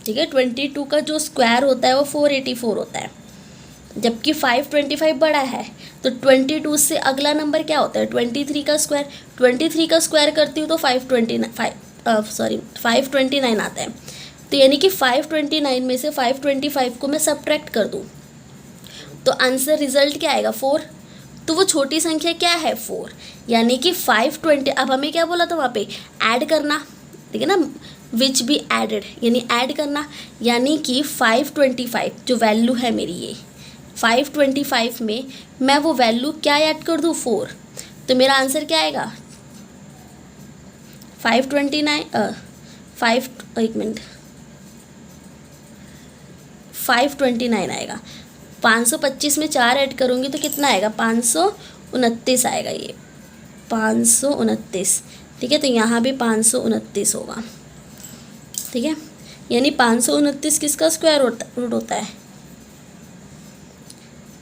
ठीक है, 22 का जो स्क्वायर होता है वो 484 होता है, जबकि 525 बड़ा है, तो 22 से अगला नंबर क्या होता है 23 का स्क्वायर। 23 का स्क्वायर करती हूँ तो 529 आता है। तो यानी कि 529 में से 525 को मैं सब्ट्रैक्ट कर दूँ तो आंसर रिजल्ट क्या आएगा 4। तो वो छोटी संख्या क्या है 4, यानी कि 520। अब हमें क्या बोला था वहाँ पे, ऐड करना, ठीक है ना, विच बी एडेड यानी ऐड करना, यानी कि 525 जो वैल्यू है मेरी, ये 525 में मैं वो वैल्यू क्या ऐड कर दूँ 4, तो मेरा आंसर क्या आएगा 529 आएगा। 525 में 4 ऐड करूँगी तो कितना आएगा 529 आएगा, ये 529, ठीक है। तो यहाँ भी 529 होगा, ठीक है, यानी 529 किसका स्क्वायर रूट होता है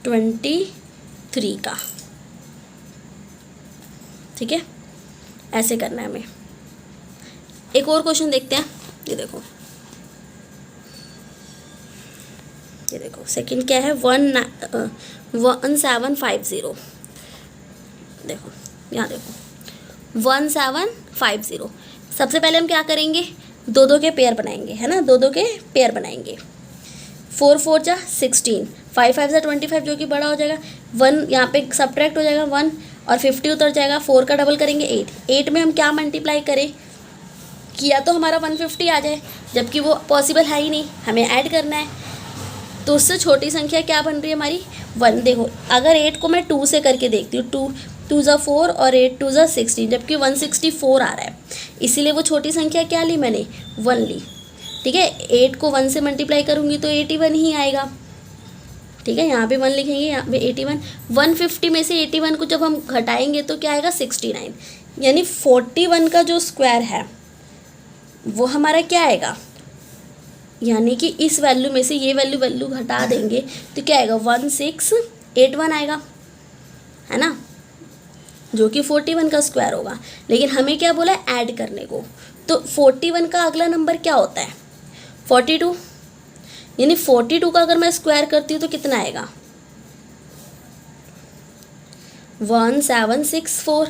23 का, ठीक है। ऐसे करना है हमें। एक और क्वेश्चन देखते हैं, ये देखो, ये देखो सेकंड क्या है 1750, देखो यहाँ देखो 1750। सबसे पहले हम क्या करेंगे, दो दो के पेयर बनाएंगे, है ना, दो दो के पेयर बनाएंगे। 4 4 जा 16, 5 5 जा 25 जो कि बड़ा हो जाएगा, 1 यहाँ पे सब्ट्रैक्ट हो जाएगा 1 और 50 उतर जाएगा, 4 का डबल करेंगे 8 में हम क्या मल्टीप्लाई करें कि या तो हमारा 150 आ जाए, जबकि वो पॉसिबल है ही नहीं, हमें ऐड करना है। तो उससे छोटी संख्या क्या बन रही है हमारी 1। देखो अगर 8 को मैं 2 से करके देखती हूँ, 2 2 ज़ा 4 और 8 2 ज़ा 16, जबकि 164 आ रहा है, इसीलिए वो छोटी संख्या क्या ली मैंने 1 ली, ठीक है। 8 को 1 से मल्टीप्लाई करूँगी तो 81 ही आएगा, ठीक है। यहाँ पे 1 लिखेंगे, यहाँ पे 81। 150 में से 81 को जब हम घटाएंगे तो क्या आएगा 69, यानी 41 का जो स्क्वायर है वो हमारा क्या आएगा, यानी कि इस वैल्यू में से ये वैल्यू घटा देंगे तो क्या आएगा 1681 आएगा, है ना, जो कि 41 का स्क्वायर होगा। लेकिन हमें क्या बोला है ऐड करने को, तो 41 का अगला नंबर क्या होता है 42, यानी 42 का अगर मैं स्क्वायर करती हूँ तो कितना आएगा 1764,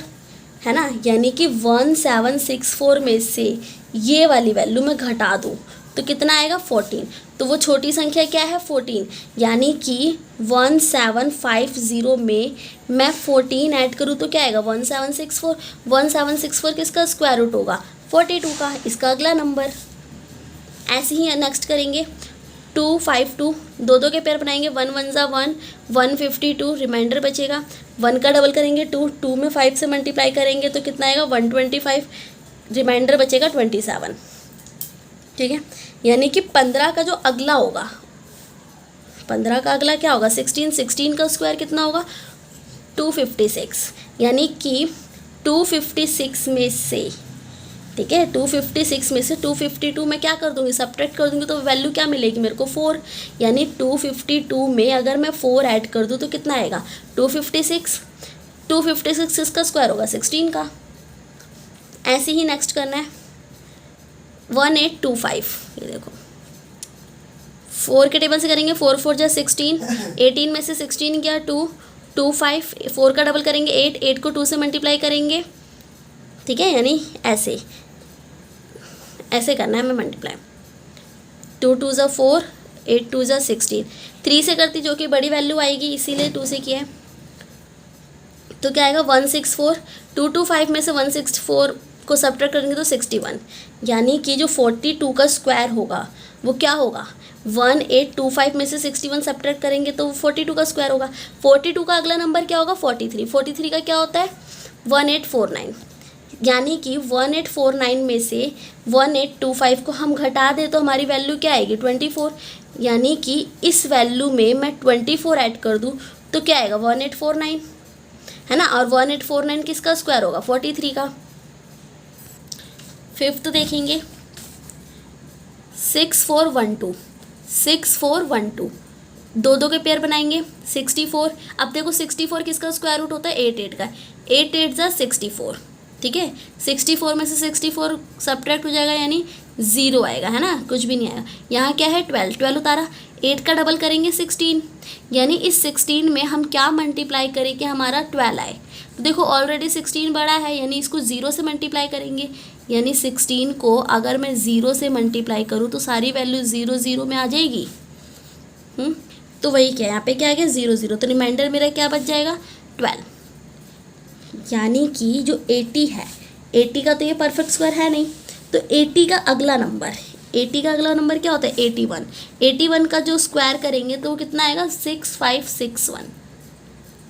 है ना, यानी कि 1764 में से ये वाली वैल्यू मैं घटा दूँ तो कितना आएगा 14। तो वो छोटी संख्या क्या है 14, यानी कि 1750 में मैं 14 ऐड करूँ तो क्या आएगा 1764। 1764 किसका स्क्वायर रूट होगा 42 का, इसका अगला नंबर। ऐसे ही नेक्स्ट करेंगे 252, दो दो के पेयर बनाएंगे, 1 1 ज़ा 1, 152 रिमाइंडर बचेगा, 1 का डबल करेंगे 2 में 5 से मल्टीप्लाई करेंगे तो कितना आएगा 125, रिमाइंडर बचेगा 27, ठीक है। यानी कि 15 का जो अगला होगा, 15 का अगला क्या होगा 16 का स्क्वायर कितना होगा 256, यानी कि 256 में से, ठीक है, 256 में से 252 में क्या कर दूँगी सब्ट्रैक्ट कर दूँगी तो वैल्यू क्या मिलेगी मेरे को 4, यानी 252 में अगर मैं 4 ऐड कर दूँ तो कितना आएगा 256। 256 इसका स्क्वायर होगा 16 का। ऐसे ही नेक्स्ट करना है 1825, ये देखो 4 के टेबल से करेंगे, 4 4 जा 16, 18 में से 16 गया 2 2 5, 4 का डबल करेंगे 8 को 2 से मल्टीप्लाई करेंगे, ठीक है, यानी ऐसे करना है हमें मल्टीप्लाई, 2 2 ज़ा 4, 8 2 ज़ा 16, 3 से करती जो कि बड़ी वैल्यू आएगी इसीलिए 2 से किया है, तो क्या आएगा 164। 225 में से 164 को सब्ट्रैक्ट करेंगे तो 61, यानी कि जो 42 का स्क्वायर होगा वो क्या होगा 1825 में से 61 सब्ट्रैक्ट करेंगे तो 42 का स्क्वायर होगा। 42 का अगला नंबर क्या होगा 43, 43 का क्या होता है 1849, यानी कि 1849 में से 1825 को हम घटा दें तो हमारी वैल्यू क्या आएगी 24, यानी कि इस वैल्यू में मैं 24 ऐड कर दूँ तो क्या आएगा 1849, है ना, और 1849 किसका स्क्वायर होगा 43 का। फिफ्थ देखेंगे 6412, 6412 दो दो के पेयर बनाएंगे 64। अब देखो 64 किसका स्क्वायर रूट होता है 8 का, 8 8 ज़ा 64, ठीक है। 64 में से 64 सब्ट्रैक्ट हो जाएगा यानी 0 आएगा, है ना, कुछ भी नहीं आएगा। यहाँ क्या है 12 उतारा, 8 का डबल करेंगे 16, यानी इस 16 में हम क्या मल्टीप्लाई करें कि हमारा 12 आए। तो देखो ऑलरेडी 16 बड़ा है यानी इसको 0 से मल्टीप्लाई करेंगे, यानी 16 को अगर मैं 0 से मल्टीप्लाई करूँ तो सारी वैल्यू 0 0 में आ जाएगी। तो वही क्या यहाँ पे क्या आ गया 0 0, तो रिमाइंडर मेरा क्या बच जाएगा 12। यानी कि जो 80 है, 80 का तो ये परफेक्ट स्क्वायर है नहीं, तो 80 का अगला नंबर, 80 का अगला नंबर क्या होता है? 81। 81 का जो स्क्वायर करेंगे तो वो कितना आएगा? 6561।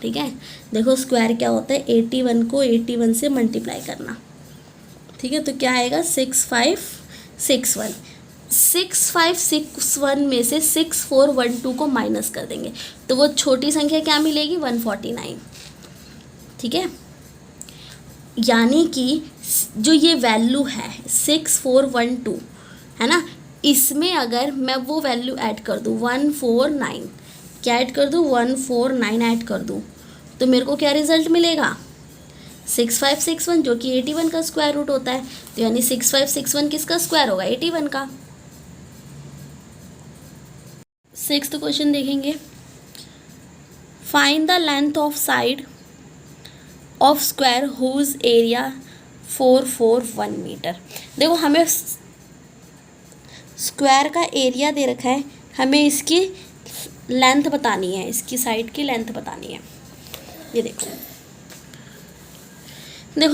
ठीक है, देखो स्क्वायर क्या होता है? 81 को 81 से मल्टीप्लाई करना। ठीक है, तो क्या आएगा? 6561। 6561 में से 6412 को माइनस कर देंगे तो वो छोटी संख्या क्या मिलेगी? 149। ठीक है, यानी कि जो ये वैल्यू है 6412 है ना, इसमें अगर मैं वो वैल्यू ऐड कर दूँ 149, क्या ऐड कर दूँ? 149 ऐड कर दूँ, तो मेरे को क्या रिजल्ट मिलेगा? 6561, जो कि 81 का स्क्वायर रूट होता है। तो यानी 6561 किसका स्क्वायर होगा? 81 का। सिक्स्थ क्वेश्चन देखेंगे। Find the length of side of square whose area 441 meter. देखो हमें स्क्वायर का एरिया दे रखा है, हमें इसकी लेंथ बतानी है, इसकी साइड की लेंथ बतानी है। ये देखो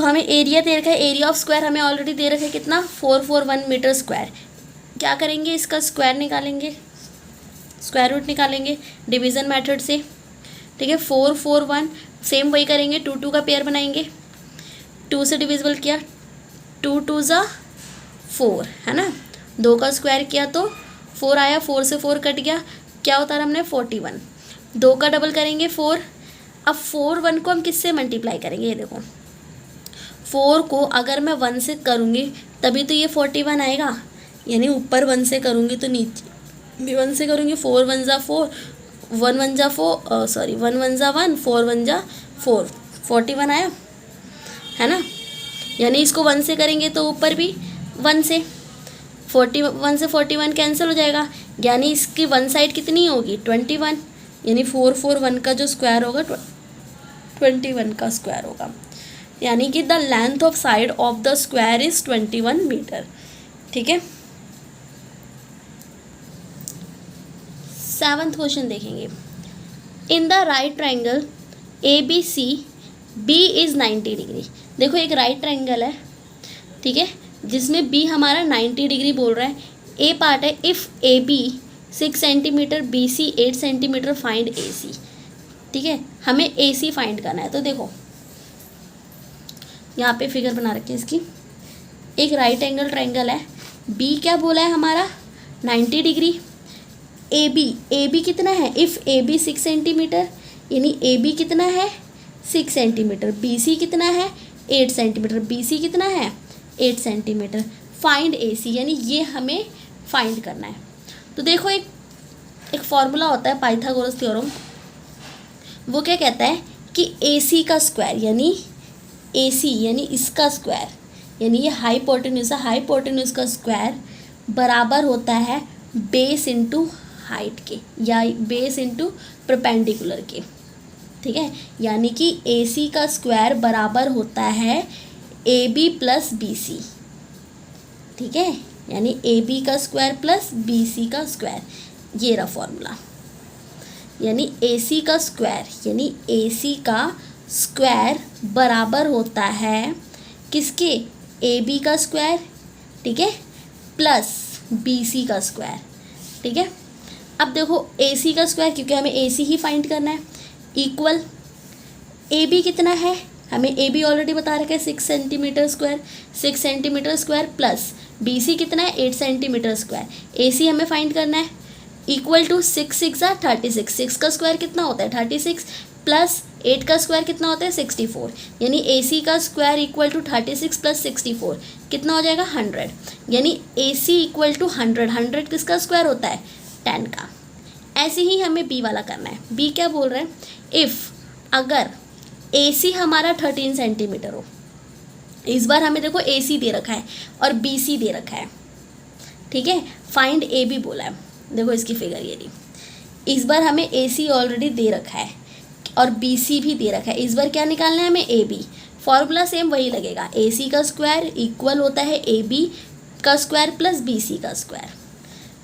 हमें एरिया दे रखा है, एरिया ऑफ स्क्वायर हमें ऑलरेडी दे रखा है कितना? 441 मीटर स्क्वायर। क्या करेंगे? इसका स्क्वायर निकालेंगे, स्क्वायर रूट निकालेंगे डिवीज़न मेथड से। ठीक है, 441 सेम वही करेंगे, 2 2 का पेयर बनाएंगे, 2 से डिविजिबल किया, 2 2 ज़ा 4 है ना, 2 का स्क्वायर किया तो 4 आया, 4 से 4 कट गया, क्या उतारा हमने? 41। 2 का डबल करेंगे 4। अब 41 को हम किससे मल्टीप्लाई करेंगे? ये देखो 4 को अगर मैं 1 से करूँगी तभी तो ये 41 आएगा, यानी ऊपर 1 से करूँगी तो नीचे भी 1 से करूँगी। 4 1 ज़ा 4, 1 1 ज़ा 4, सॉरी 1 1 ज़ा 1, 4 1 ज़ा 4, 41 आया है ना। यानी इसको 1 से करेंगे तो ऊपर भी 1 से, 41 से 41 कैंसिल हो जाएगा, यानी इसकी वन साइड कितनी होगी? 21। यानी 441 का जो स्क्वायर होगा 21 का स्क्वायर होगा, यानी कि the length of side of the square is 21 meter. ठीक है, 7th क्वेश्चन देखेंगे। In the right triangle ABC B is 90 degree. देखो एक राइट ट्राइंगल है, ठीक है, जिसमें B हमारा 90 डिग्री बोल रहा है। ए पार्ट है, if AB 6 centimetre BC 8 centimetre find AC। ठीक है, हमें AC फाइंड करना है। तो देखो यहाँ पे फिगर बना रखी है इसकी, एक राइट एंगल ट्राइंगल है, B क्या बोला है हमारा? 90 डिग्री। AB कितना है? इफ़ AB 6 सेंटीमीटर, यानी AB कितना है? 6 सेंटीमीटर। BC कितना है? 8 सेंटीमीटर। BC कितना है? 8 सेंटीमीटर। फाइंड AC, यानी ये हमें फाइंड करना है। तो देखो एक फॉर्मूला होता है पाइथागोरस थ्योरम, वो क्या कहता है कि AC का स्क्वायर, यानी AC यानी इसका स्क्वायर, यानी ये हाइपोटेन्यूज है, हाइपोटेन्यूज का स्क्वायर बराबर होता है बेस इंटू हाइट के, या बेस इंटू परपेंडिकुलर के। ठीक है, यानी कि AC का स्क्वायर बराबर होता है AB प्लस BC। ठीक है, यानी AB का स्क्वायर प्लस BC का स्क्वायर, ये रहा फॉर्मूला। यानी AC का स्क्वायर, यानी AC का स्क्वायर बराबर होता है किसके? AB का स्क्वायर, ठीक है, प्लस BC का स्क्वायर। ठीक है, अब देखो AC का स्क्वायर, क्योंकि हमें AC ही फाइंड करना है, इक्वल AB कितना है? हमें AB ऑलरेडी बता रखा है 6 centimetre square, 6 centimetre square plus BC कितना है? 8 सेंटीमीटर स्क्वायर। AC हमें फाइंड करना है, इक्वल टू 6 6 36, 6 का स्क्वायर कितना होता है? 36, प्लस 8 का स्क्वायर कितना होता है? 64। यानी AC का स्क्वायर इक्वल टू 36 प्लस 64 कितना हो जाएगा? 100। यानी AC इक्वल टू 100, 100 किसका स्क्वायर होता है? 10 का। ऐसे ही हमें B वाला करना है। B क्या बोल रहे हैं? इफ़ अगर AC हमारा 13 सेंटीमीटर हो, इस बार हमें देखो AC दे रखा है और BC दे रखा है, ठीक है, फाइंड AB बोला है। देखो इसकी फिगर ये ली, इस बार हमें AC ऑलरेडी दे रखा है और BC भी दे रखा है। इस बार क्या निकालना है हमें? AB। फॉर्मूला सेम वही लगेगा, AC का स्क्वायर इक्वल होता है AB का स्क्वायर प्लस BC का स्क्वायर।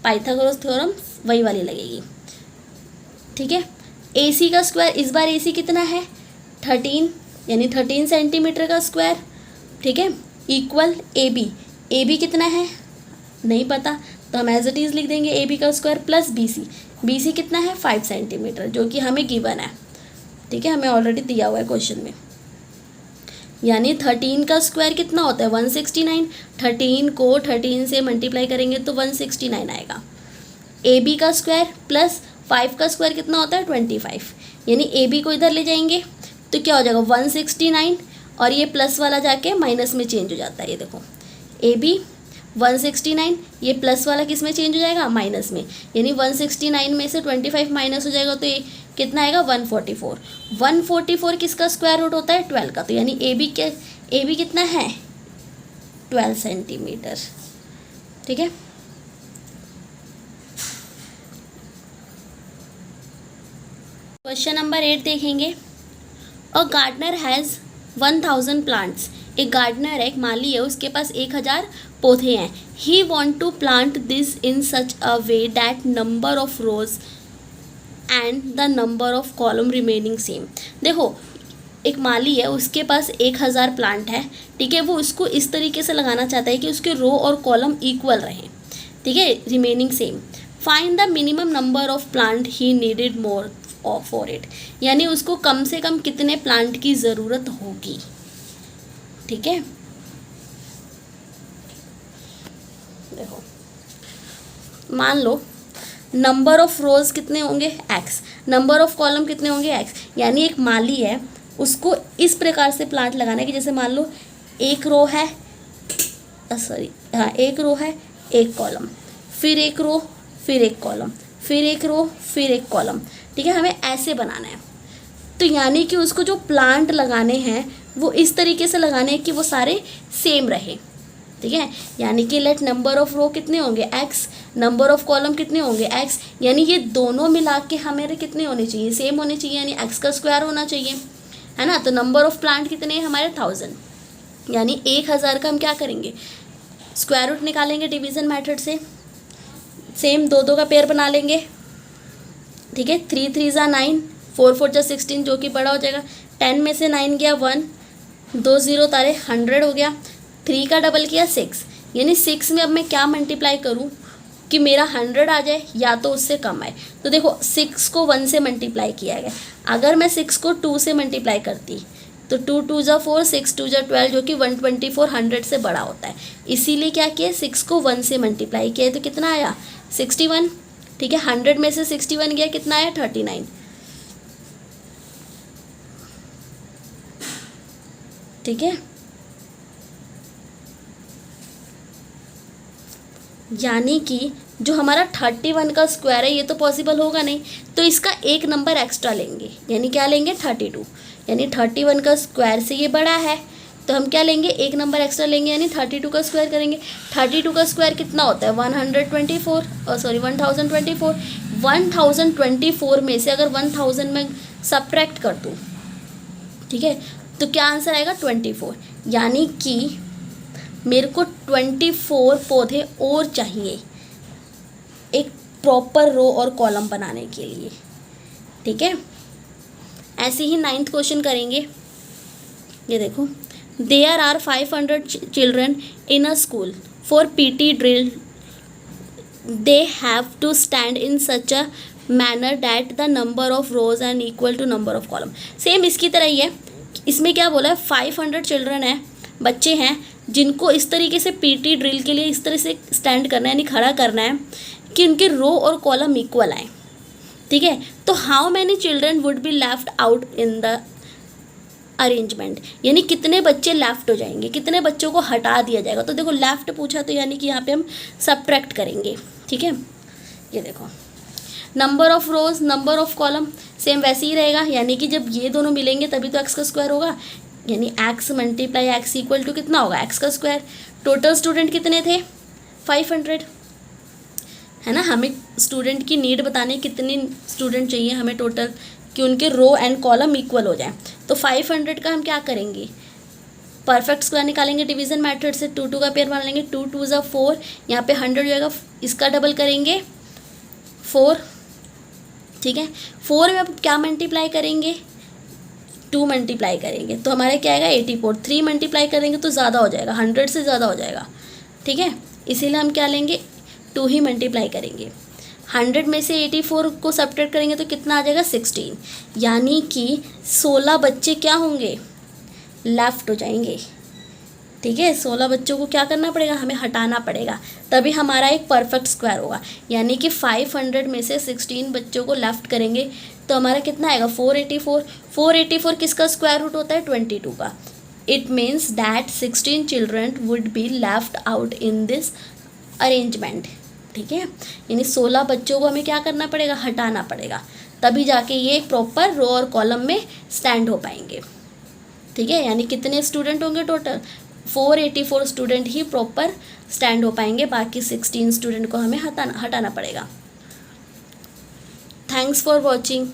पाइथागोरस थ्योरम वही वाली लगेगी। ठीक है, AC का स्क्वायर, इस बार AC कितना है? 13 यानी 13 सेंटीमीटर का स्क्वायर, ठीक है, इक्वल ए बी कितना है नहीं पता, तो हम एज इट इज़ लिख देंगे ए बी का स्क्वायर प्लस बी सी कितना है 5 सेंटीमीटर, जो कि हमें गिवन है, ठीक है, हमें ऑलरेडी दिया हुआ है क्वेश्चन में। यानी 13 का स्क्वायर कितना होता है 169, 13 को 13 से मल्टीप्लाई करेंगे तो 169 आएगा। ए बी का स्क्वायर प्लस 5 का स्क्वायर कितना होता है 25, यानी ए बी को इधर ले जाएंगे तो क्या हो जाएगा 169, और ये प्लस वाला जाके माइनस में चेंज हो जाता है, ये देखो ए बी 169, ये प्लस वाला किस में चेंज हो जाएगा माइनस में, यानी 169 में से 25 माइनस हो जाएगा तो ये कितना आएगा 144। 144 किसका स्क्वायर रूट होता है 12 का, तो यानी ए बी कितना है 12 सेंटीमीटर, ठीक है। क्वेश्चन नंबर 8 देखेंगे। अ गार्डनर हैज़ 1000 प्लांट्स, एक गार्डनर है, एक माली है, उसके पास 1000 पौधे हैं। He want to plant this in such a way that number of rows and the number of columns remaining same. देखो एक माली है, उसके पास 1000 प्लांट है, ठीक है, वो उसको इस तरीके से लगाना चाहता है कि उसके रो और कॉलम इक्वल रहें, ठीक है, remaining same. Find the minimum number of plant he needed more for it, यानी उसको कम से कम कितने प्लांट की ज़रूरत होगी, ठीक है। देखो मान लो नंबर ऑफ रोज कितने होंगे x, नंबर ऑफ कॉलम कितने होंगे x, यानी एक माली है, उसको इस प्रकार से प्लांट लगाना है कि जैसे मान लो एक रो है, एक रो है एक कॉलम, फिर एक रो फिर एक कॉलम, फिर एक रो फिर एक कॉलम, ठीक है, हमें ऐसे बनाना है। तो यानी कि उसको जो प्लांट लगाने हैं वो इस तरीके से लगाने हैं कि वो सारे सेम रहे, ठीक है, यानी कि लेट नंबर ऑफ रो कितने होंगे x, नंबर ऑफ कॉलम कितने होंगे x, यानी ये दोनों मिला के हमारे कितने होने चाहिए सेम होने चाहिए, यानी x का स्क्वायर होना चाहिए, है ना। तो नंबर ऑफ प्लांट कितने हैं हमारे 1000, यानी 1000 का हम क्या करेंगे स्क्वायर रूट निकालेंगे डिवीज़न मेथड से, सेम दो का पेयर बना लेंगे, ठीक है, 3 3 ज़ा 9, 4 4 ज़ा 16 जो कि बड़ा हो जाएगा, 10 में से 9 गया 1, 2 0 तारे 100 हो गया, 3 का डबल किया 6, यानी 6 में अब मैं क्या मल्टीप्लाई करूँ कि मेरा 100 आ जाए या तो उससे कम आए। तो देखो 6 को 1 से मल्टीप्लाई किया गया, अगर मैं 6 को 2 से मल्टीप्लाई करती तो 2 2 ज़ा 4, 6 2 ज़ा 12 जो कि 124 100 से बड़ा होता है, इसीलिए क्या किया 6 को 1 से मल्टीप्लाई किया तो कितना आया 61, ठीक है, 100 में से 61 गया कितना आया 39, ठीक है। यानी कि जो हमारा 31 का स्क्वायर है ये तो पॉसिबल होगा नहीं, तो इसका एक नंबर एक्स्ट्रा लेंगे, यानी क्या लेंगे 32, यानी 31 का स्क्वायर से ये बड़ा है तो हम क्या लेंगे एक नंबर एक्स्ट्रा लेंगे, यानी 32 का स्क्वायर करेंगे। 32 का स्क्वायर कितना होता है 1024, 1024 में से अगर 1000 में सब्ट्रैक्ट कर दूँ, ठीक है, तो क्या आंसर आएगा 24, यानी कि मेरे को 24 पौधे और चाहिए एक प्रॉपर रो और कॉलम बनाने के लिए, ठीक है। ऐसे ही 9th क्वेश्चन करेंगे। ये देखो, there are 500 children in a school for PT drill, they have to stand in such a manner that the number of rows and equal to number of column. Same इसकी तरह ही है, इसमें क्या बोला है 500 चिल्ड्रन है, बच्चे हैं जिनको इस तरीके से पीटी ड्रिल के लिए इस तरह से स्टैंड करना है, यानी खड़ा करना है कि उनके रो और कॉलम इक्वल आए, ठीक है। तो how many children would be left out in the arrangement, यानी कितने बच्चे लेफ्ट हो जाएंगे, कितने बच्चों को हटा दिया जाएगा। तो देखो लेफ्ट पूछा तो यानी कि यहाँ पे हम सब्ट्रैक्ट करेंगे, ठीक है। ये देखो number of rose number of column same वैसे ही रहेगा, यानी कि जब ये दोनों मिलेंगे तभी तो एक्स का स्क्वायर होगा, यानी x multiply x equal to कितना होगा एक्स का स्क्वायर। टोटल स्टूडेंट कितने थे 500, है ना, हमें स्टूडेंट की नीड बताने कितने स्टूडेंट चाहिए हमें टोटल कि उनके रो एंड कॉलम इक्वल हो जाए। तो 500 का हम क्या करेंगे परफेक्ट स्क्वायर निकालेंगे डिवीज़न मेथड से, 2 2 का पेयर बना लेंगे, 2 2 ज़ा 4, यहाँ पे 100 हो जाएगा, इसका डबल करेंगे 4, ठीक है। 4 में अब क्या मल्टीप्लाई करेंगे 2 मल्टीप्लाई करेंगे तो हमारा क्या आएगा 84। 3 मल्टीप्लाई करेंगे तो ज़्यादा हो जाएगा, 100 से ज़्यादा हो जाएगा, ठीक है। इसीलिए हम क्या लेंगे, 2 ही मल्टीप्लाई करेंगे। 100 में से 84 को सब्ट्रैक्ट करेंगे तो कितना आ जाएगा 16, यानी कि 16 बच्चे क्या होंगे, लेफ्ट हो जाएंगे, ठीक है। 16 बच्चों को क्या करना पड़ेगा, हमें हटाना पड़ेगा, तभी हमारा एक परफेक्ट स्क्वायर होगा। यानी कि 500 में से 16 बच्चों को लेफ्ट करेंगे तो हमारा कितना आएगा 484। 484 किसका स्क्वायर रूट होता है 22 का। It means that 16 children would be left out in this arrangement, ठीक है। यानी 16 बच्चों को हमें क्या करना पड़ेगा, हटाना पड़ेगा, तभी जाके ये प्रॉपर रो और कॉलम में स्टैंड हो पाएंगे, ठीक है। यानी कितने स्टूडेंट होंगे टोटल, 484 स्टूडेंट ही प्रॉपर स्टैंड हो पाएंगे, बाकी 16 स्टूडेंट को हमें हटाना पड़ेगा। Thanks for watching.